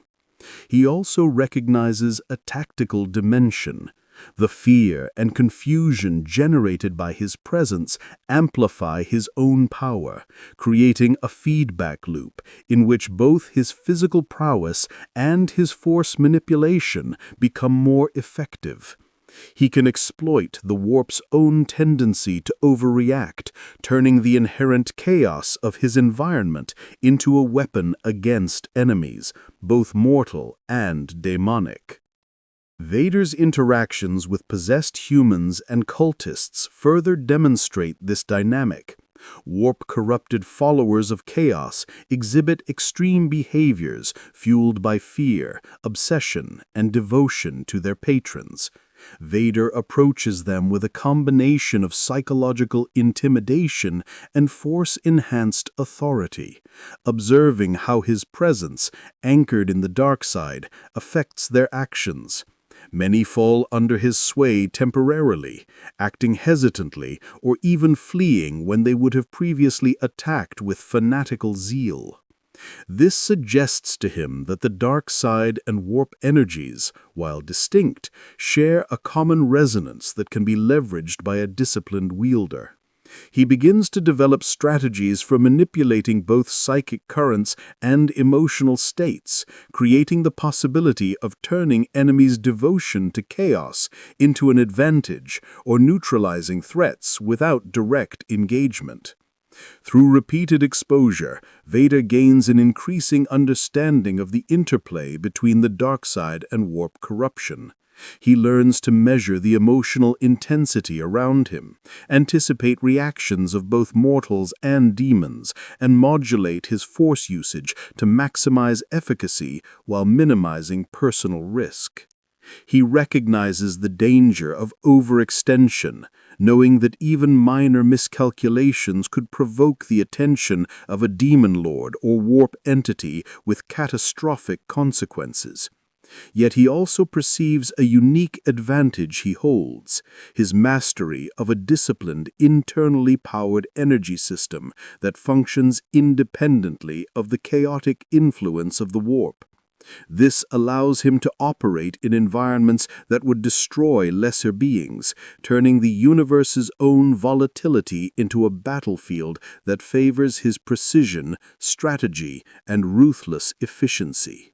Speaker 2: He also recognizes a tactical dimension. The fear and confusion generated by his presence amplify his own power, creating a feedback loop in which both his physical prowess and his force manipulation become more effective. He can exploit the warp's own tendency to overreact, turning the inherent chaos of his environment into a weapon against enemies, both mortal and demonic. Vader's interactions with possessed humans and cultists further demonstrate this dynamic. Warp-corrupted followers of chaos exhibit extreme behaviors fueled by fear, obsession, and devotion to their patrons. Vader approaches them with a combination of psychological intimidation and force-enhanced authority, observing how his presence, anchored in the dark side, affects their actions. Many fall under his sway temporarily, acting hesitantly or even fleeing when they would have previously attacked with fanatical zeal. This suggests to him that the dark side and warp energies, while distinct, share a common resonance that can be leveraged by a disciplined wielder. He begins to develop strategies for manipulating both psychic currents and emotional states, creating the possibility of turning enemies' devotion to chaos into an advantage or neutralizing threats without direct engagement. Through repeated exposure, Vader gains an increasing understanding of the interplay between the dark side and warp corruption. He learns to measure the emotional intensity around him, anticipate reactions of both mortals and demons, and modulate his force usage to maximize efficacy while minimizing personal risk. He recognizes the danger of overextension, knowing that even minor miscalculations could provoke the attention of a demon lord or warp entity with catastrophic consequences. Yet he also perceives a unique advantage he holds, his mastery of a disciplined, internally powered energy system that functions independently of the chaotic influence of the warp. This allows him to operate in environments that would destroy lesser beings, turning the universe's own volatility into a battlefield that favors his precision, strategy, and ruthless efficiency.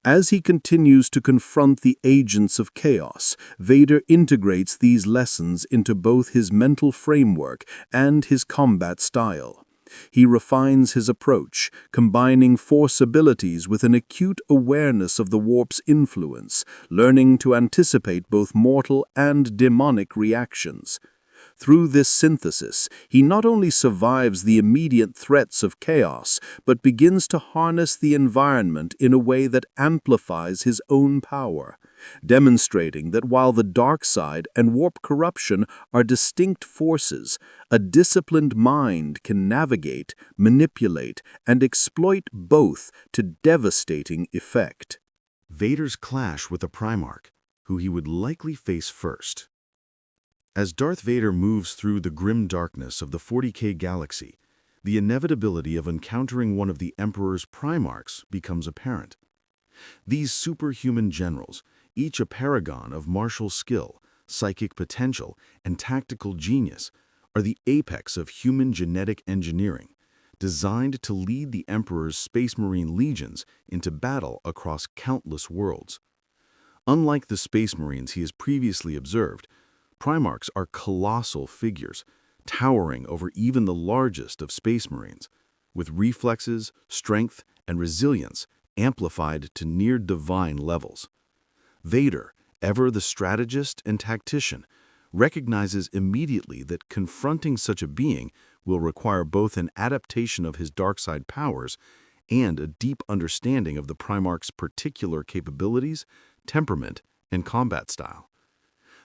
Speaker 2: As he continues to confront the agents of chaos, Vader integrates these lessons into both his mental framework and his combat style. He refines his approach, combining Force abilities with an acute awareness of the warp's influence, learning to anticipate both mortal and demonic reactions. Through this synthesis, he not only survives the immediate threats of chaos, but begins to harness the environment in a way that amplifies his own power, demonstrating that while the dark side and warp corruption are distinct forces, a disciplined mind can navigate, manipulate, and exploit both to devastating effect.
Speaker 3: Vader's clash with the Primarch, who he would likely face first. As Darth Vader moves through the grim darkness of the 40K galaxy, the inevitability of encountering one of the Emperor's Primarchs becomes apparent. These superhuman generals, each a paragon of martial skill, psychic potential, and tactical genius, are the apex of human genetic engineering, designed to lead the Emperor's Space Marine legions into battle across countless worlds. Unlike the Space Marines he has previously observed, Primarchs are colossal figures, towering over even the largest of Space Marines, with reflexes, strength, and resilience amplified to near-divine levels. Vader, ever the strategist and tactician, recognizes immediately that confronting such a being will require both an adaptation of his dark side powers and a deep understanding of the Primarch's particular capabilities, temperament, and combat style.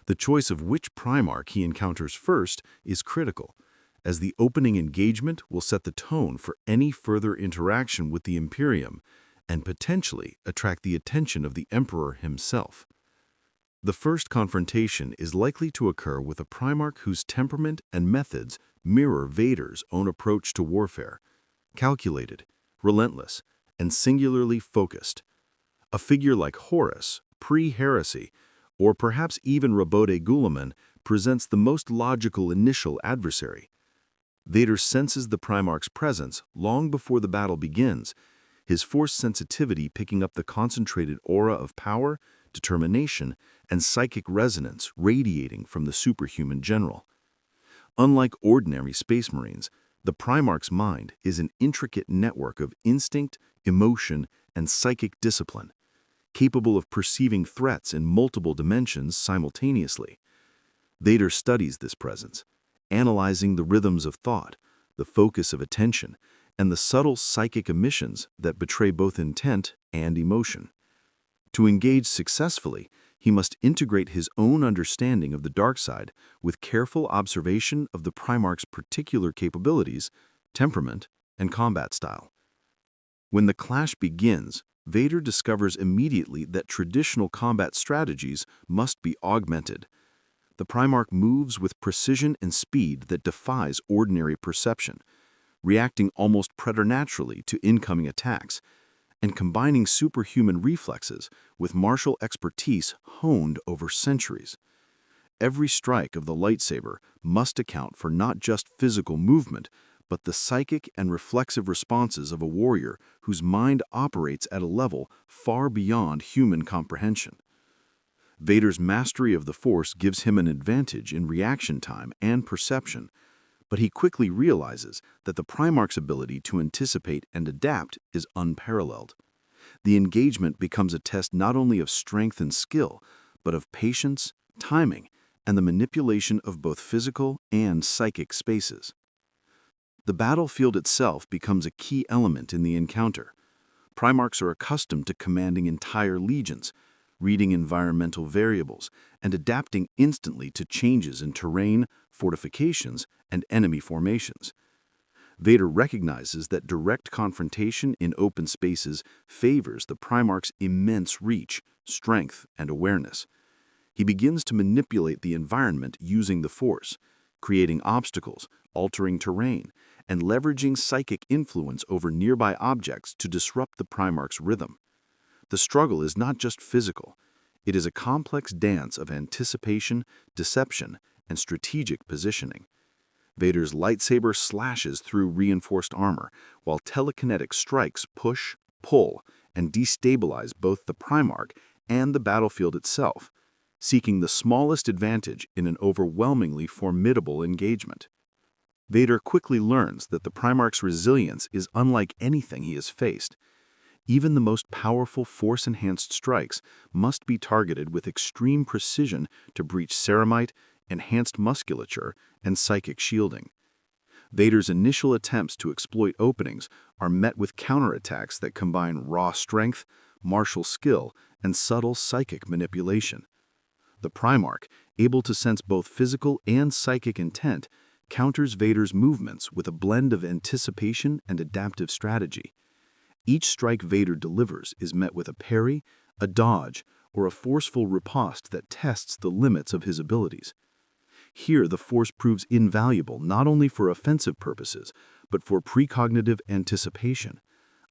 Speaker 3: The choice of which Primarch he encounters first is critical, as the opening engagement will set the tone for any further interaction with the Imperium and potentially attract the attention of the Emperor himself. The first confrontation is likely to occur with a Primarch whose temperament and methods mirror Vader's own approach to warfare, calculated, relentless, and singularly focused. A figure like Horus, pre-heresy, or perhaps even Rabode Gulaman, presents the most logical initial adversary. Vader senses the Primarch's presence long before the battle begins, his Force sensitivity picking up the concentrated aura of power, determination, and psychic resonance radiating from the superhuman general. Unlike ordinary Space Marines, the Primarch's mind is an intricate network of instinct, emotion, and psychic discipline, capable of perceiving threats in multiple dimensions simultaneously. Vader studies this presence, analyzing the rhythms of thought, the focus of attention, and the subtle psychic emissions that betray both intent and emotion. To engage successfully, he must integrate his own understanding of the dark side with careful observation of the Primarch's particular capabilities, temperament, and combat style. When the clash begins, Vader discovers immediately that traditional combat strategies must be augmented. The Primarch moves with precision and speed that defies ordinary perception, reacting almost preternaturally to incoming attacks, and combining superhuman reflexes with martial expertise honed over centuries. Every strike of the lightsaber must account for not just physical movement, but the psychic and reflexive responses of a warrior whose mind operates at a level far beyond human comprehension. Vader's mastery of the Force gives him an advantage in reaction time and perception, but he quickly realizes that the Primarch's ability to anticipate and adapt is unparalleled. The engagement becomes a test not only of strength and skill, but of patience, timing, and the manipulation of both physical and psychic spaces. The battlefield itself becomes a key element in the encounter. Primarchs are accustomed to commanding entire legions, reading environmental variables, and adapting instantly to changes in terrain, fortifications, and enemy formations. Vader recognizes that direct confrontation in open spaces favors the Primarch's immense reach, strength, and awareness. He begins to manipulate the environment using the Force, creating obstacles, altering terrain, and leveraging psychic influence over nearby objects to disrupt the Primarch's rhythm. The struggle is not just physical. It is a complex dance of anticipation, deception, and strategic positioning. Vader's lightsaber slashes through reinforced armor, while telekinetic strikes push, pull, and destabilize both the Primarch and the battlefield itself, seeking the smallest advantage in an overwhelmingly formidable engagement. Vader quickly learns that the Primarch's resilience is unlike anything he has faced. Even the most powerful Force-enhanced strikes must be targeted with extreme precision to breach ceramite, enhanced musculature, and psychic shielding. Vader's initial attempts to exploit openings are met with counterattacks that combine raw strength, martial skill, and subtle psychic manipulation. The Primarch, able to sense both physical and psychic intent, counters Vader's movements with a blend of anticipation and adaptive strategy. Each strike Vader delivers is met with a parry, a dodge, or a forceful riposte that tests the limits of his abilities. Here, the Force proves invaluable not only for offensive purposes, but for precognitive anticipation,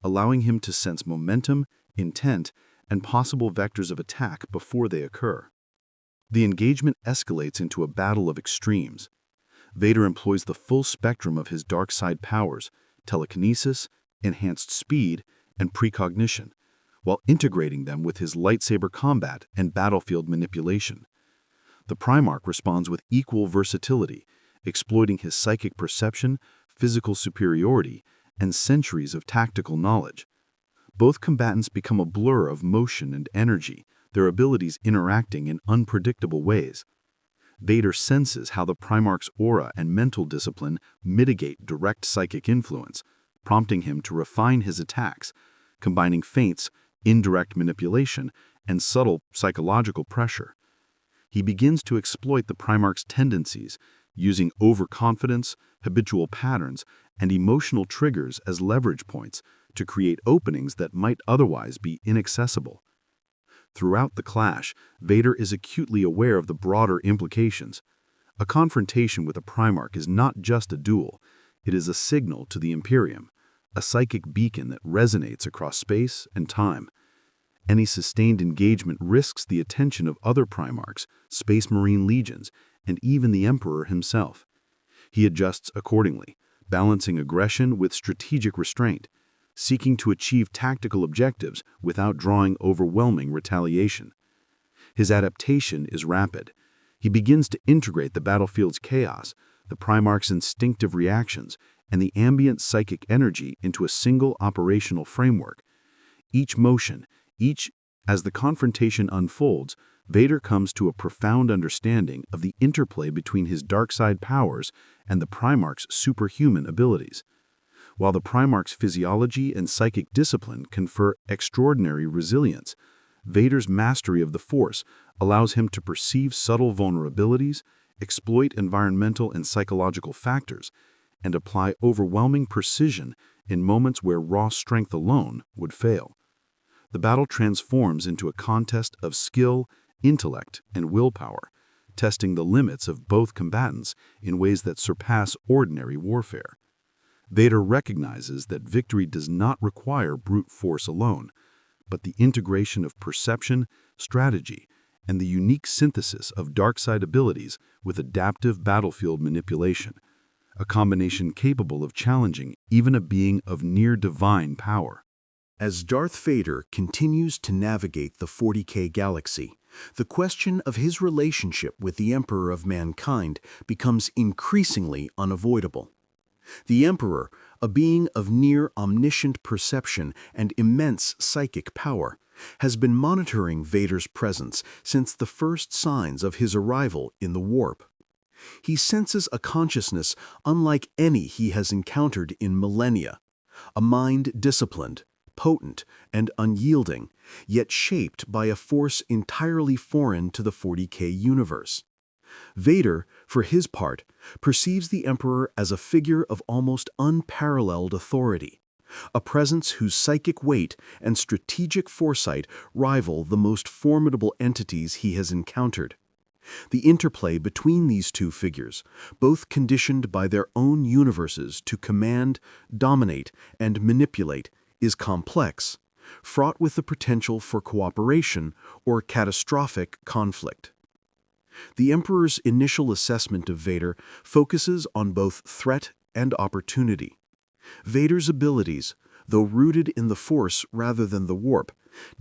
Speaker 3: allowing him to sense momentum, intent, and possible vectors of attack before they occur. The engagement escalates into a battle of extremes. Vader employs the full spectrum of his dark side powers, telekinesis, enhanced speed, and precognition, while integrating them with his lightsaber combat and battlefield manipulation. The Primarch responds with equal versatility, exploiting his psychic perception, physical superiority, and centuries of tactical knowledge. Both combatants become a blur of motion and energy, their abilities interacting in unpredictable ways. Vader senses how the Primarch's aura and mental discipline mitigate direct psychic influence, prompting him to refine his attacks, combining feints, indirect manipulation, and subtle psychological pressure. He begins to exploit the Primarch's tendencies, using overconfidence, habitual patterns, and emotional triggers as leverage points to create openings that might otherwise be inaccessible. Throughout the clash, Vader is acutely aware of the broader implications. A confrontation with a Primarch is not just a duel, it is a signal to the Imperium, a psychic beacon that resonates across space and time. Any sustained engagement risks the attention of other Primarchs, Space Marine legions, and even the Emperor himself. He adjusts accordingly, balancing aggression with strategic restraint, seeking to achieve tactical objectives without drawing overwhelming retaliation. His adaptation is rapid. He begins to integrate the battlefield's chaos, the Primarch's instinctive reactions, and the ambient psychic energy into a single operational framework. Each motion, as the confrontation unfolds, Vader comes to a profound understanding of the interplay between his dark side powers and the Primarch's superhuman abilities. While the Primarch's physiology and psychic discipline confer extraordinary resilience, Vader's mastery of the Force allows him to perceive subtle vulnerabilities, exploit environmental and psychological factors, and apply overwhelming precision in moments where raw strength alone would fail. The battle transforms into a contest of skill, intellect, and willpower, testing the limits of both combatants in ways that surpass ordinary warfare. Vader recognizes that victory does not require brute force alone, but the integration of perception, strategy, and the unique synthesis of dark side abilities with adaptive battlefield manipulation, a combination capable of challenging even a being of near-divine power.
Speaker 2: As Darth Vader continues to navigate the 40K galaxy, the question of his relationship with the Emperor of Mankind becomes increasingly unavoidable. The Emperor, a being of near-omniscient perception and immense psychic power, has been monitoring Vader's presence since the first signs of his arrival in the warp. He senses a consciousness unlike any he has encountered in millennia, a mind disciplined, potent, and unyielding, yet shaped by a force entirely foreign to the 40K universe. Vader, for his part, perceives the Emperor as a figure of almost unparalleled authority, a presence whose psychic weight and strategic foresight rival the most formidable entities he has encountered. The interplay between these two figures, both conditioned by their own universes to command, dominate, and manipulate, is complex, fraught with the potential for cooperation or catastrophic conflict. The Emperor's initial assessment of Vader focuses on both threat and opportunity. Vader's abilities, though rooted in the Force rather than the Warp,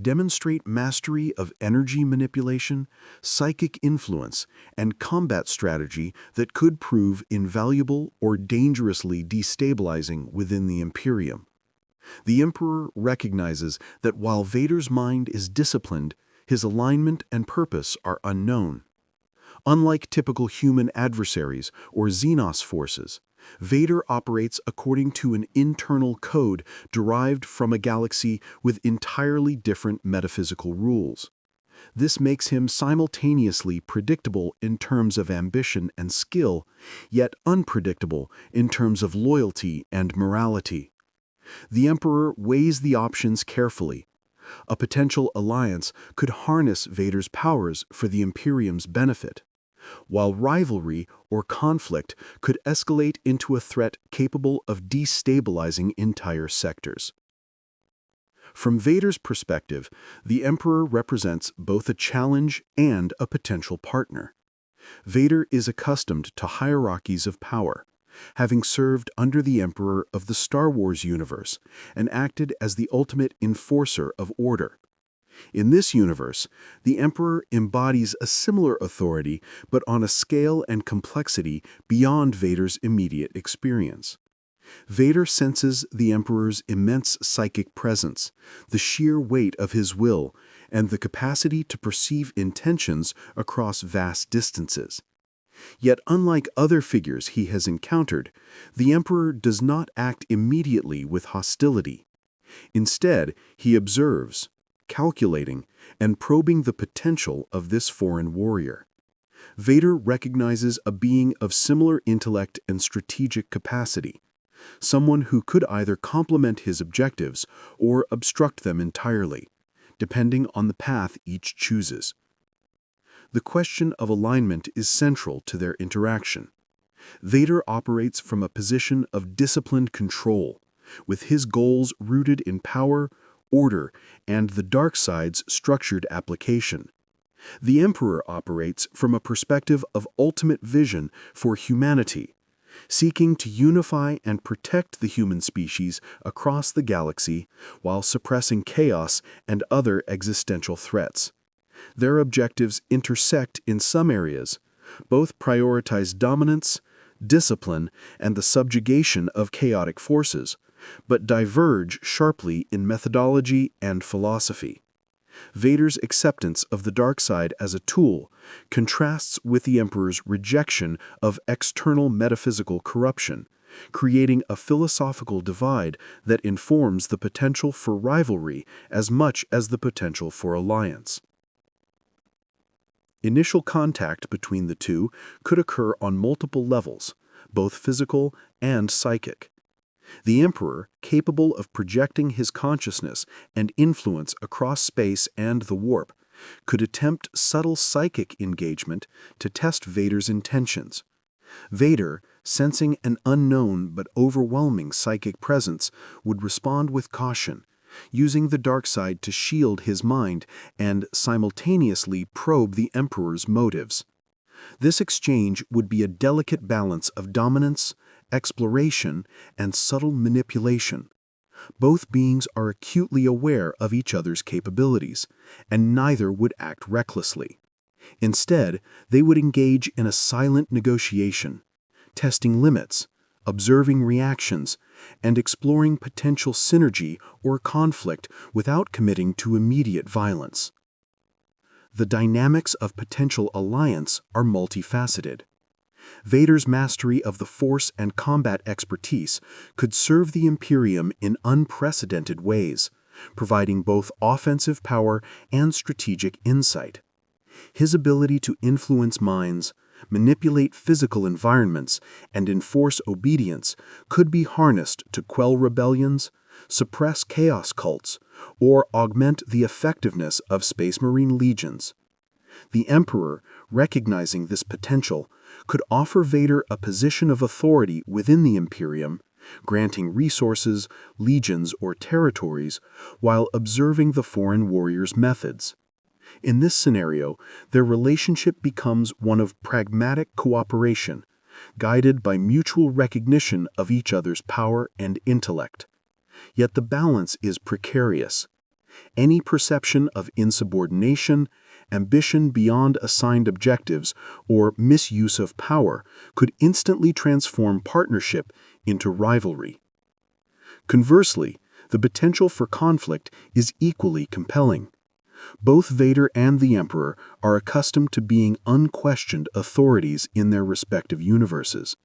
Speaker 2: demonstrate mastery of energy manipulation, psychic influence, and combat strategy that could prove invaluable or dangerously destabilizing within the Imperium. The Emperor recognizes that while Vader's mind is disciplined, his alignment and purpose are unknown. Unlike typical human adversaries or Xenos forces, Vader operates according to an internal code derived from a galaxy with entirely different metaphysical rules. This makes him simultaneously predictable in terms of ambition and skill, yet unpredictable in terms of loyalty and morality. The Emperor weighs the options carefully. A potential alliance could harness Vader's powers for the Imperium's benefit, while rivalry or conflict could escalate into a threat capable of destabilizing entire sectors. From Vader's perspective, the Emperor represents both a challenge and a potential partner. Vader is accustomed to hierarchies of power, having served under the Emperor of the Star Wars universe and acted as the ultimate enforcer of order. In this universe, the Emperor embodies a similar authority, but on a scale and complexity beyond Vader's immediate experience. Vader senses the Emperor's immense psychic presence, the sheer weight of his will, and the capacity to perceive intentions across vast distances. Yet unlike other figures he has encountered, the Emperor does not act immediately with hostility. Instead, he observes, calculating, and probing the potential of this foreign warrior. Vader recognizes a being of similar intellect and strategic capacity, someone who could either complement his objectives or obstruct them entirely, depending on the path each chooses. The question of alignment is central to their interaction. Vader operates from a position of disciplined control, with his goals rooted in power, order, and the dark side's structured application. The Emperor operates from a perspective of ultimate vision for humanity, seeking to unify and protect the human species across the galaxy while suppressing chaos and other existential threats. Their objectives intersect in some areas. Both prioritize dominance, discipline, and the subjugation of chaotic forces, but diverge sharply in methodology and philosophy. Vader's acceptance of the dark side as a tool contrasts with the Emperor's rejection of external metaphysical corruption, creating a philosophical divide that informs the potential for rivalry as much as the potential for alliance. Initial contact between the two could occur on multiple levels, both physical and psychic. The Emperor, capable of projecting his consciousness and influence across space and the warp, could attempt subtle psychic engagement to test Vader's intentions. Vader, sensing an unknown but overwhelming psychic presence, would respond with caution, using the dark side to shield his mind and simultaneously probe the Emperor's motives. This exchange would be a delicate balance of dominance, exploration, and subtle manipulation. Both beings are acutely aware of each other's capabilities, and neither would act recklessly. Instead, they would engage in a silent negotiation, testing limits, observing reactions, and exploring potential synergy or conflict without committing to immediate violence. The dynamics of potential alliance are multifaceted. Vader's mastery of the Force and combat expertise could serve the Imperium in unprecedented ways, providing both offensive power and strategic insight. His ability to influence minds, manipulate physical environments, and enforce obedience could be harnessed to quell rebellions, suppress chaos cults, or augment the effectiveness of Space Marine legions. The Emperor, recognizing this potential, could offer Vader a position of authority within the Imperium, granting resources, legions, or territories, while observing the foreign warrior's methods. In this scenario, their relationship becomes one of pragmatic cooperation, guided by mutual recognition of each other's power and intellect. yet the balance is precarious. Any perception of insubordination, ambition beyond assigned objectives, or misuse of power could instantly transform partnership into rivalry. Conversely, the potential for conflict is equally compelling. Both Vader and the Emperor are accustomed to being unquestioned authorities in their respective universes.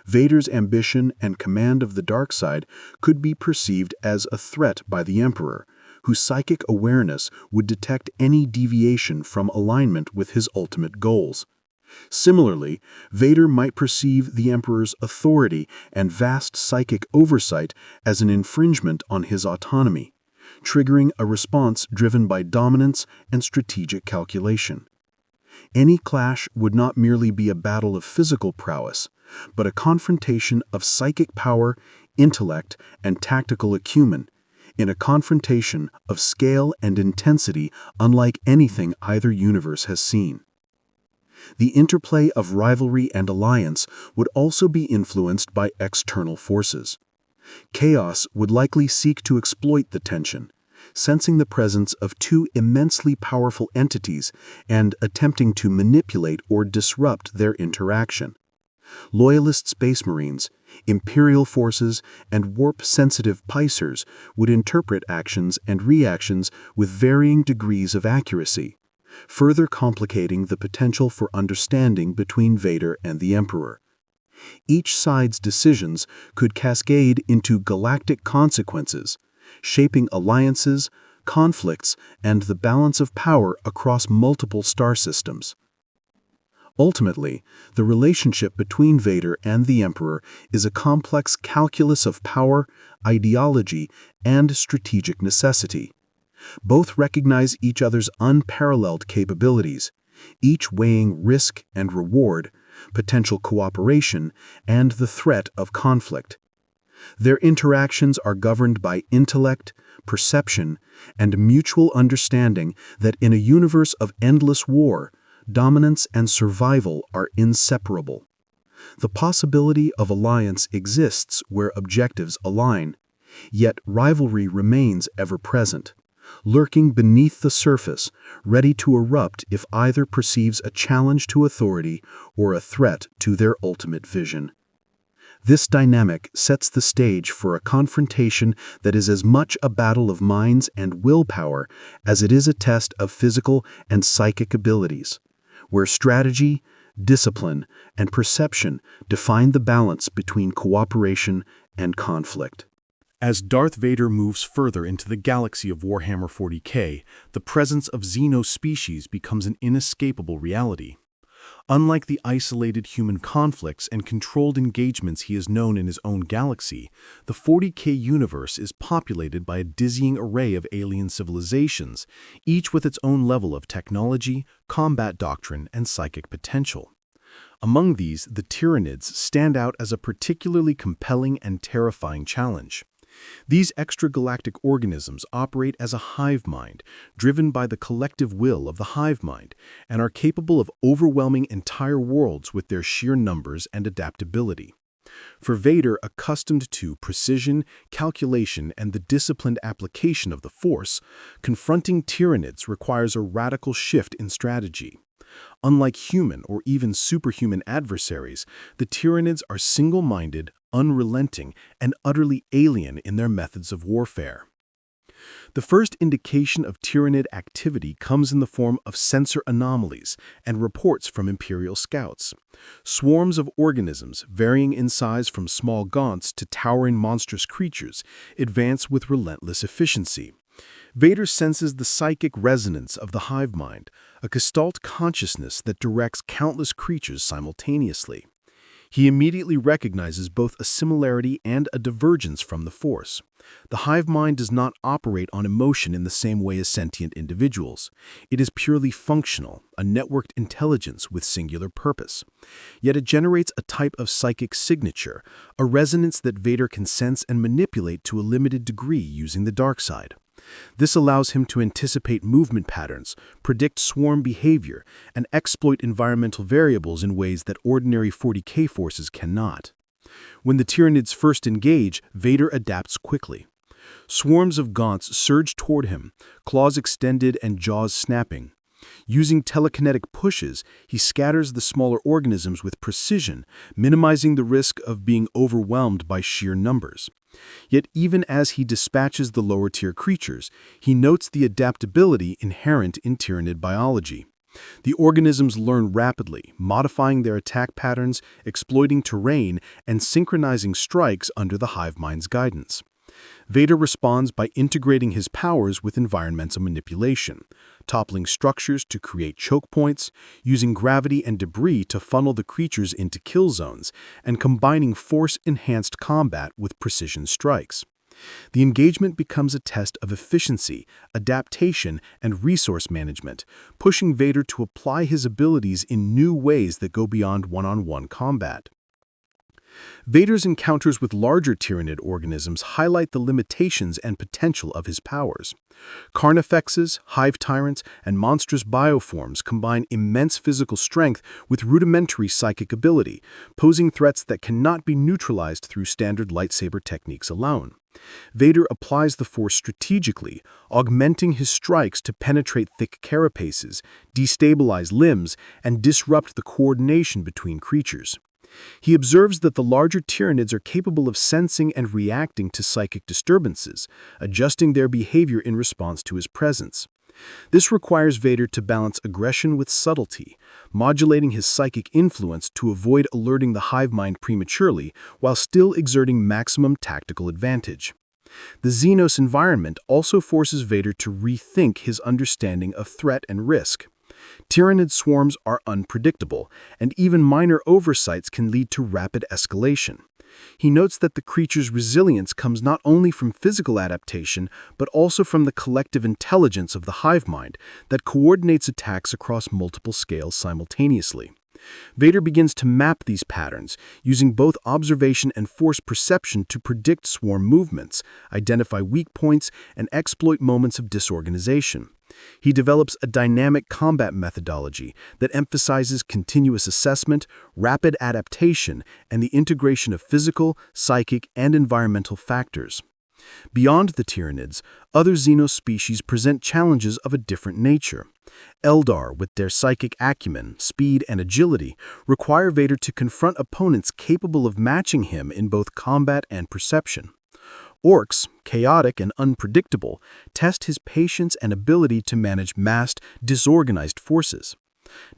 Speaker 2: Vader's ambition and command of the dark side could be perceived as a threat by the Emperor, whose psychic awareness would detect any deviation from alignment with his ultimate goals. Similarly, Vader might perceive the Emperor's authority and vast psychic oversight as an infringement on his autonomy, triggering a response driven by dominance and strategic calculation. Any clash would not merely be a battle of physical prowess, but a confrontation of psychic power, intellect, and tactical acumen, in a confrontation of scale and intensity unlike anything either universe has seen. The interplay of rivalry and alliance would also be influenced by external forces. Chaos would likely seek to exploit the tension, sensing the presence of two immensely powerful entities and attempting to manipulate or disrupt their interaction. Loyalist Space Marines, Imperial forces, and warp-sensitive Pisers would interpret actions and reactions with varying degrees of accuracy, further complicating the potential for understanding between Vader and the Emperor. Each side's decisions could cascade into galactic consequences, shaping alliances, conflicts, and the balance of power across multiple star systems. Ultimately, the relationship between Vader and the Emperor is a complex calculus of power, ideology, and strategic necessity. Both recognize each other's unparalleled capabilities, each weighing risk and reward, potential cooperation, and the threat of conflict. Their interactions are governed by intellect, perception, and mutual understanding that in a universe of endless war, dominance and survival are inseparable. The possibility of alliance exists where objectives align, yet rivalry remains ever present, lurking beneath the surface, ready to erupt if either perceives a challenge to authority or a threat to their ultimate vision. This dynamic sets the stage for a confrontation that is as much a battle of minds and willpower as it is a test of physical and psychic abilities, where strategy, discipline, and perception define the balance between cooperation and conflict.
Speaker 4: As Darth Vader moves further into the galaxy of Warhammer 40K, the presence of Xenos species becomes an inescapable reality. Unlike the isolated human conflicts and controlled engagements he has known in his own galaxy, the 40K universe is populated by a dizzying array of alien civilizations, each with its own level of technology, combat doctrine, and psychic potential. Among these, the Tyranids stand out as a particularly compelling and terrifying challenge. These extragalactic organisms operate as a hive mind, driven by the collective will of the hive mind, and are capable of overwhelming entire worlds with their sheer numbers and adaptability. For Vader, accustomed to precision, calculation, and the disciplined application of the Force, confronting Tyranids requires a radical shift in strategy. Unlike human or even superhuman adversaries, the Tyranids are single-minded, unrelenting, and utterly alien in their methods of warfare. The first indication of Tyranid activity comes in the form of sensor anomalies and reports from Imperial scouts. Swarms of organisms, varying in size from small gaunts to towering monstrous creatures, advance with relentless efficiency. Vader senses the psychic resonance of the hive mind, a gestalt consciousness that directs countless creatures simultaneously. He immediately recognizes both a similarity and a divergence from the Force. The hive mind does not operate on emotion in the same way as sentient individuals. It is purely functional, a networked intelligence with singular purpose. Yet it generates a type of psychic signature, a resonance that Vader can sense and manipulate to a limited degree using the dark side. This allows him to anticipate movement patterns, predict swarm behavior, and exploit environmental variables in ways that ordinary 40K forces cannot. When the Tyranids first engage, Vader adapts quickly. Swarms of gaunts surge toward him, claws extended and jaws snapping. Using telekinetic pushes, he scatters the smaller organisms with precision, minimizing the risk of being overwhelmed by sheer numbers. Yet even as he dispatches the lower-tier creatures, he notes the adaptability inherent in Tyranid biology. The organisms learn rapidly, modifying their attack patterns, exploiting terrain, and synchronizing strikes under the hive mind's guidance. Vader responds by integrating his powers with environmental manipulation, toppling structures to create choke points, using gravity and debris to funnel the creatures into kill zones, and combining force-enhanced combat with precision strikes. The engagement becomes a test of efficiency, adaptation, and resource management, pushing Vader to apply his abilities in new ways that go beyond one-on-one combat. Vader's encounters with larger Tyranid organisms highlight the limitations and potential of his powers. Carnifexes, hive tyrants, and monstrous bioforms combine immense physical strength with rudimentary psychic ability, posing threats that cannot be neutralized through standard lightsaber techniques alone. Vader applies the Force strategically, augmenting his strikes to penetrate thick carapaces, destabilize limbs, and disrupt the coordination between creatures. He observes that the larger Tyranids are capable of sensing and reacting to psychic disturbances, adjusting their behavior in response to his presence. This requires Vader to balance aggression with subtlety, modulating his psychic influence to avoid alerting the hive mind prematurely while still exerting maximum tactical advantage. The Xenos environment also forces Vader to rethink his understanding of threat and risk. Tyranid swarms are unpredictable, and even minor oversights can lead to rapid escalation. He notes that the creature's resilience comes not only from physical adaptation, but also from the collective intelligence of the hive mind that coordinates attacks across multiple scales simultaneously. Vader begins to map these patterns, using both observation and force perception to predict swarm movements, identify weak points, and exploit moments of disorganization. He develops a dynamic combat methodology that emphasizes continuous assessment, rapid adaptation, and the integration of physical, psychic, and environmental factors. Beyond the Tyranids, other Xenos species present challenges of a different nature. Eldar, with their psychic acumen, speed, and agility, require Vader to confront opponents capable of matching him in both combat and perception. Orks, chaotic and unpredictable, test his patience and ability to manage massed, disorganized forces.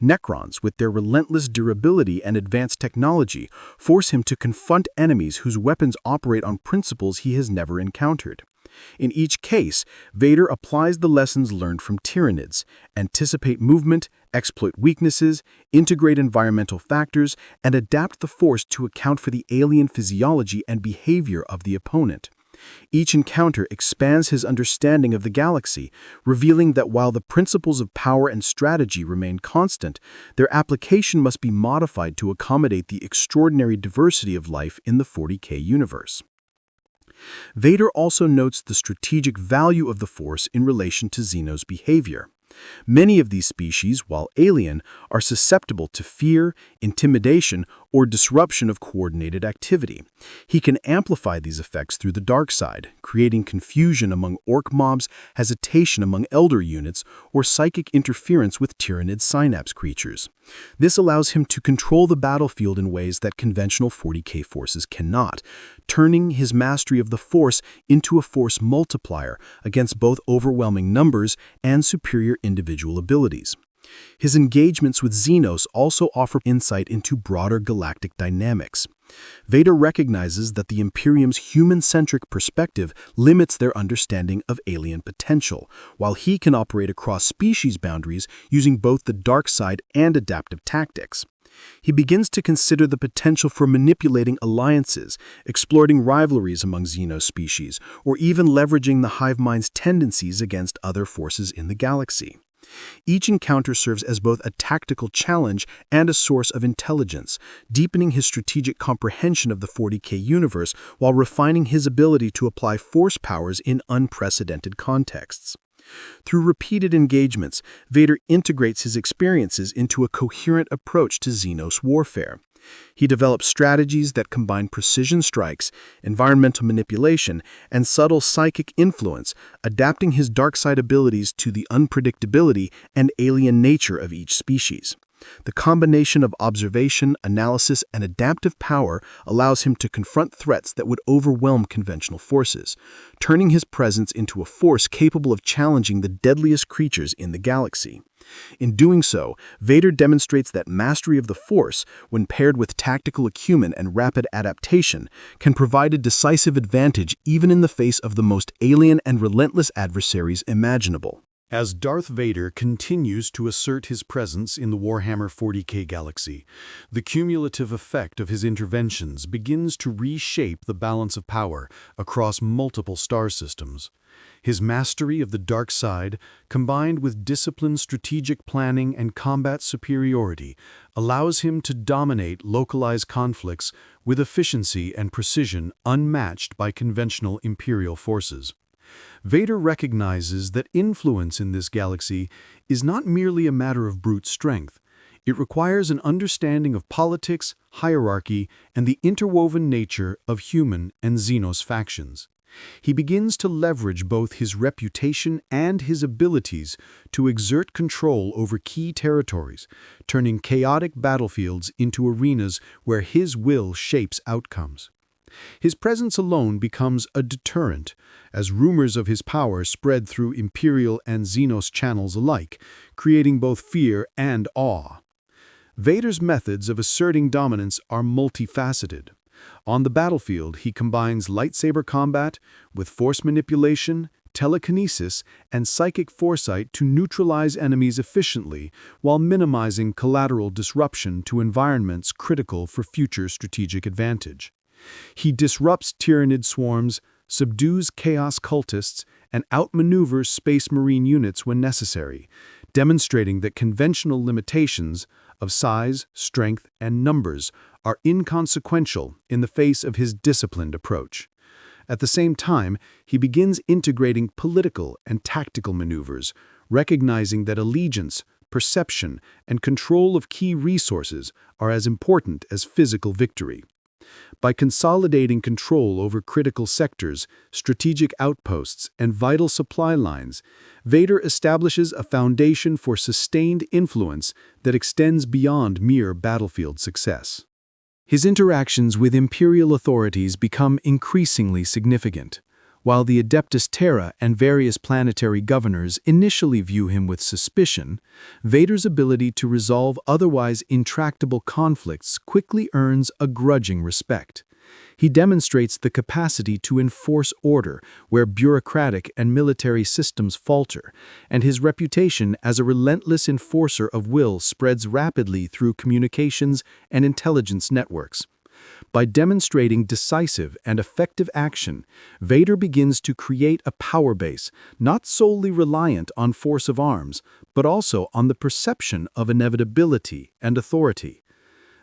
Speaker 4: Necrons, with their relentless durability and advanced technology, force him to confront enemies whose weapons operate on principles he has never encountered. In each case, Vader applies the lessons learned from Tyranids: anticipate movement, exploit weaknesses, integrate environmental factors, and adapt the Force to account for the alien physiology and behavior of the opponent. Each encounter expands his understanding of the galaxy, revealing that while the principles of power and strategy remain constant, their application must be modified to accommodate the extraordinary diversity of life in the 40K universe. Vader also notes the strategic value of the Force in relation to Xenos behavior. Many of these species, while alien, are susceptible to fear, intimidation, or disruption of coordinated activity. He can amplify these effects through the dark side, creating confusion among Ork mobs, hesitation among Eldar units, or psychic interference with Tyranid synapse creatures. This allows him to control the battlefield in ways that conventional 40K forces cannot, turning his mastery of the Force into a force multiplier against both overwhelming numbers and superior individual abilities. His engagements with Xenos also offer insight into broader galactic dynamics. Vader recognizes that the Imperium's human-centric perspective limits their understanding of alien potential, while he can operate across species boundaries using both the dark side and adaptive tactics. He begins to consider the potential for manipulating alliances, exploiting rivalries among Xenos species, or even leveraging the hive mind's tendencies against other forces in the galaxy. Each encounter serves as both a tactical challenge and a source of intelligence, deepening his strategic comprehension of the 40K universe while refining his ability to apply Force powers in unprecedented contexts. Through repeated engagements, Vader integrates his experiences into a coherent approach to Xenos warfare. He develops strategies that combine precision strikes, environmental manipulation, and subtle psychic influence, adapting his dark side abilities to the unpredictability and alien nature of each species. The combination of observation, analysis, and adaptive power allows him to confront threats that would overwhelm conventional forces, turning his presence into a force capable of challenging the deadliest creatures in the galaxy. In doing so, Vader demonstrates that mastery of the Force, when paired with tactical acumen and rapid adaptation, can provide a decisive advantage even in the face of the most alien and relentless adversaries imaginable.
Speaker 3: As Darth Vader continues to assert his presence in the Warhammer 40K galaxy, the cumulative effect of his interventions begins to reshape the balance of power across multiple star systems. His mastery of the dark side, combined with disciplined strategic planning and combat superiority, allows him to dominate localized conflicts with efficiency and precision unmatched by conventional Imperial forces. Vader recognizes that influence in this galaxy is not merely a matter of brute strength. It requires an understanding of politics, hierarchy, and the interwoven nature of human and Xenos factions. He begins to leverage both his reputation and his abilities to exert control over key territories, turning chaotic battlefields into arenas where his will shapes outcomes. His presence alone becomes a deterrent, as rumors of his power spread through Imperial and Xenos channels alike, creating both fear and awe. Vader's methods of asserting dominance are multifaceted. On the battlefield, he combines lightsaber combat with force manipulation, telekinesis, and psychic foresight to neutralize enemies efficiently while minimizing collateral disruption to environments critical for future strategic advantage. He disrupts Tyranid swarms, subdues chaos cultists, and outmaneuvers Space Marine units when necessary, demonstrating that conventional limitations of size, strength, and numbers are inconsequential in the face of his disciplined approach. At the same time, he begins integrating political and tactical maneuvers, recognizing that allegiance, perception, and control of key resources are as important as physical victory. By consolidating control over critical sectors, strategic outposts, and vital supply lines, Vader establishes a foundation for sustained influence that extends beyond mere battlefield success. His interactions with Imperial authorities become increasingly significant. While the Adeptus Terra and various planetary governors initially view him with suspicion, Vader's ability to resolve otherwise intractable conflicts quickly earns a grudging respect. He demonstrates the capacity to enforce order where bureaucratic and military systems falter, and his reputation as a relentless enforcer of will spreads rapidly through communications and intelligence networks. By demonstrating decisive and effective action, Vader begins to create a power base not solely reliant on force of arms, but also on the perception of inevitability and authority.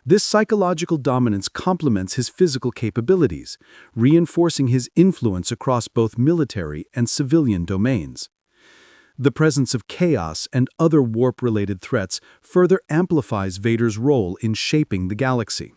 Speaker 3: This psychological dominance complements his physical capabilities, reinforcing his influence across both military and civilian domains. The presence of chaos and other warp-related threats further amplifies Vader's role in shaping the galaxy.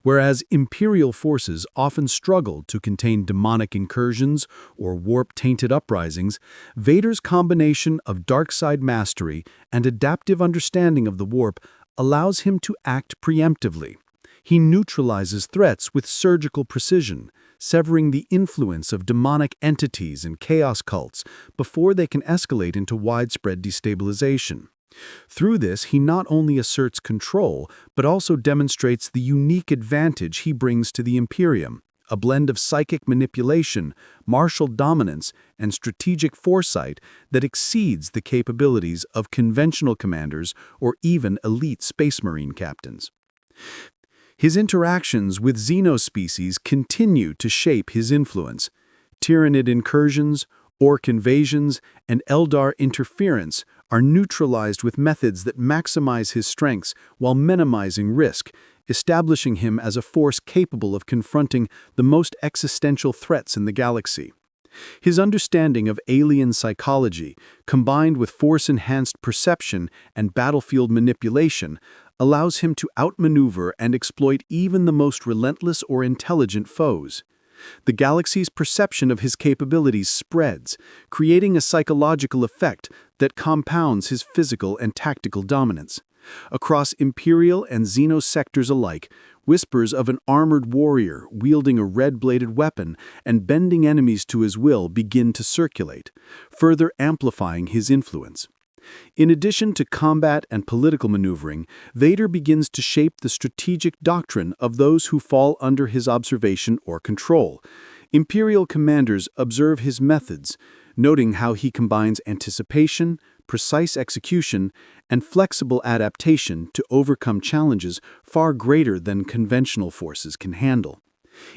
Speaker 3: Whereas Imperial forces often struggled to contain demonic incursions or warp-tainted uprisings, Vader's combination of dark side mastery and adaptive understanding of the warp allows him to act preemptively. He neutralizes threats with surgical precision, severing the influence of demonic entities and chaos cults before they can escalate into widespread destabilization. Through this, he not only asserts control, but also demonstrates the unique advantage he brings to the Imperium, a blend of psychic manipulation, martial dominance, and strategic foresight that exceeds the capabilities of conventional commanders or even elite Space Marine captains. His interactions with Xenos species continue to shape his influence. Tyranid incursions, Ork invasions, and Eldar interference are neutralized with methods that maximize his strengths while minimizing risk, establishing him as a force capable of confronting the most existential threats in the galaxy. His understanding of alien psychology, combined with force-enhanced perception and battlefield manipulation,
Speaker 4: allows him to outmaneuver and exploit even the most relentless or intelligent foes. The galaxy's perception of his capabilities spreads, creating a psychological effect that compounds his physical and tactical dominance. Across Imperial and Xenos sectors alike, whispers of an armored warrior wielding a red-bladed weapon and bending enemies to his will begin to circulate, further amplifying his influence. In addition to combat and political maneuvering, Vader begins to shape the strategic doctrine of those who fall under his observation or control. Imperial commanders observe his methods, noting how he combines anticipation, precise execution, and flexible adaptation to overcome challenges far greater than conventional forces can handle.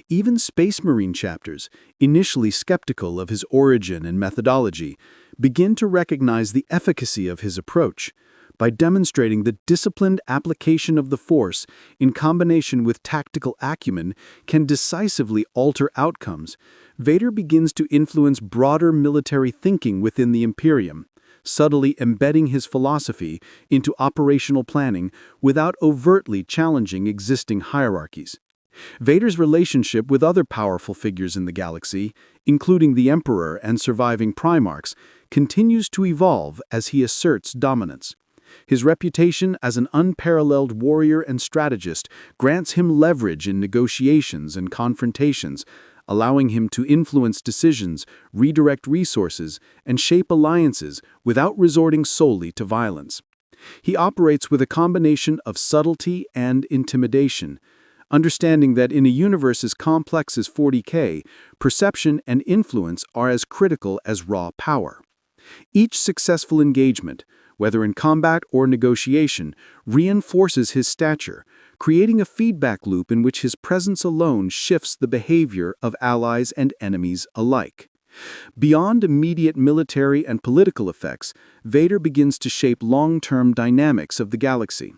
Speaker 4: Even Space Marine chapters, initially skeptical of his origin and methodology, begin to recognize the efficacy of his approach. By demonstrating the disciplined application of the Force in combination with tactical acumen can decisively alter outcomes, Vader begins to influence broader military thinking within the Imperium, subtly embedding his philosophy into operational planning without overtly challenging existing hierarchies. Vader's relationship with other powerful figures in the galaxy, including the Emperor and surviving Primarchs, continues to evolve as he asserts dominance. His reputation as an unparalleled warrior and strategist grants him leverage in negotiations and confrontations, allowing him to influence decisions, redirect resources, and shape alliances without resorting solely to violence. He operates with a combination of subtlety and intimidation, understanding that in a universe as complex as 40K, perception and influence are as critical as raw power. Each successful engagement, whether in combat or negotiation, reinforces his stature, creating a feedback loop in which his presence alone shifts the behavior of allies and enemies alike. Beyond immediate military and political effects, Vader begins to shape long-term dynamics of the galaxy.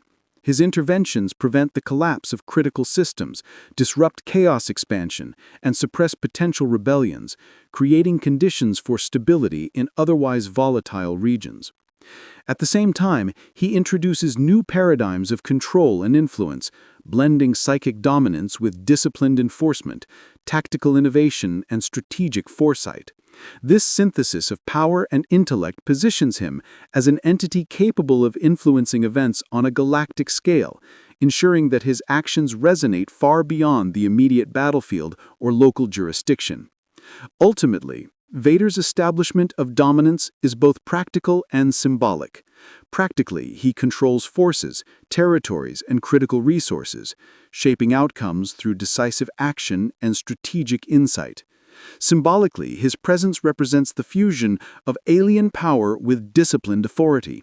Speaker 4: His interventions prevent the collapse of critical systems, disrupt chaos expansion, and suppress potential rebellions, creating conditions for stability in otherwise volatile regions. At the same time, he introduces new paradigms of control and influence, blending psychic dominance with disciplined enforcement, tactical innovation, and strategic foresight. This synthesis of power and intellect positions him as an entity capable of influencing events on a galactic scale, ensuring that his actions resonate far beyond the immediate battlefield or local jurisdiction. Ultimately, Vader's establishment of dominance is both practical and symbolic. Practically, he controls forces, territories, and critical resources, shaping outcomes through decisive action and strategic insight. Symbolically, his presence represents the fusion of alien power with disciplined authority,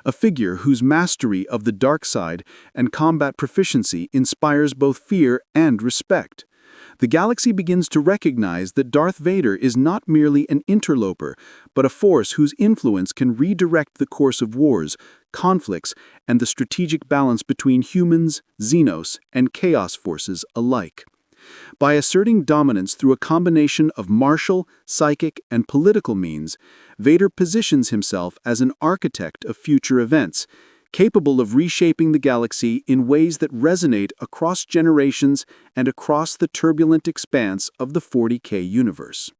Speaker 4: a figure whose mastery of the dark side and combat proficiency inspires both fear and respect. The galaxy begins to recognize that Darth Vader is not merely an interloper, but a force whose influence can redirect the course of wars, conflicts, and the strategic balance between humans, Xenos, and Chaos forces alike. By asserting dominance through a combination of martial, psychic, and political means, Vader positions himself as an architect of future events, capable of reshaping the galaxy in ways that resonate across generations and across the turbulent expanse of the 40K universe.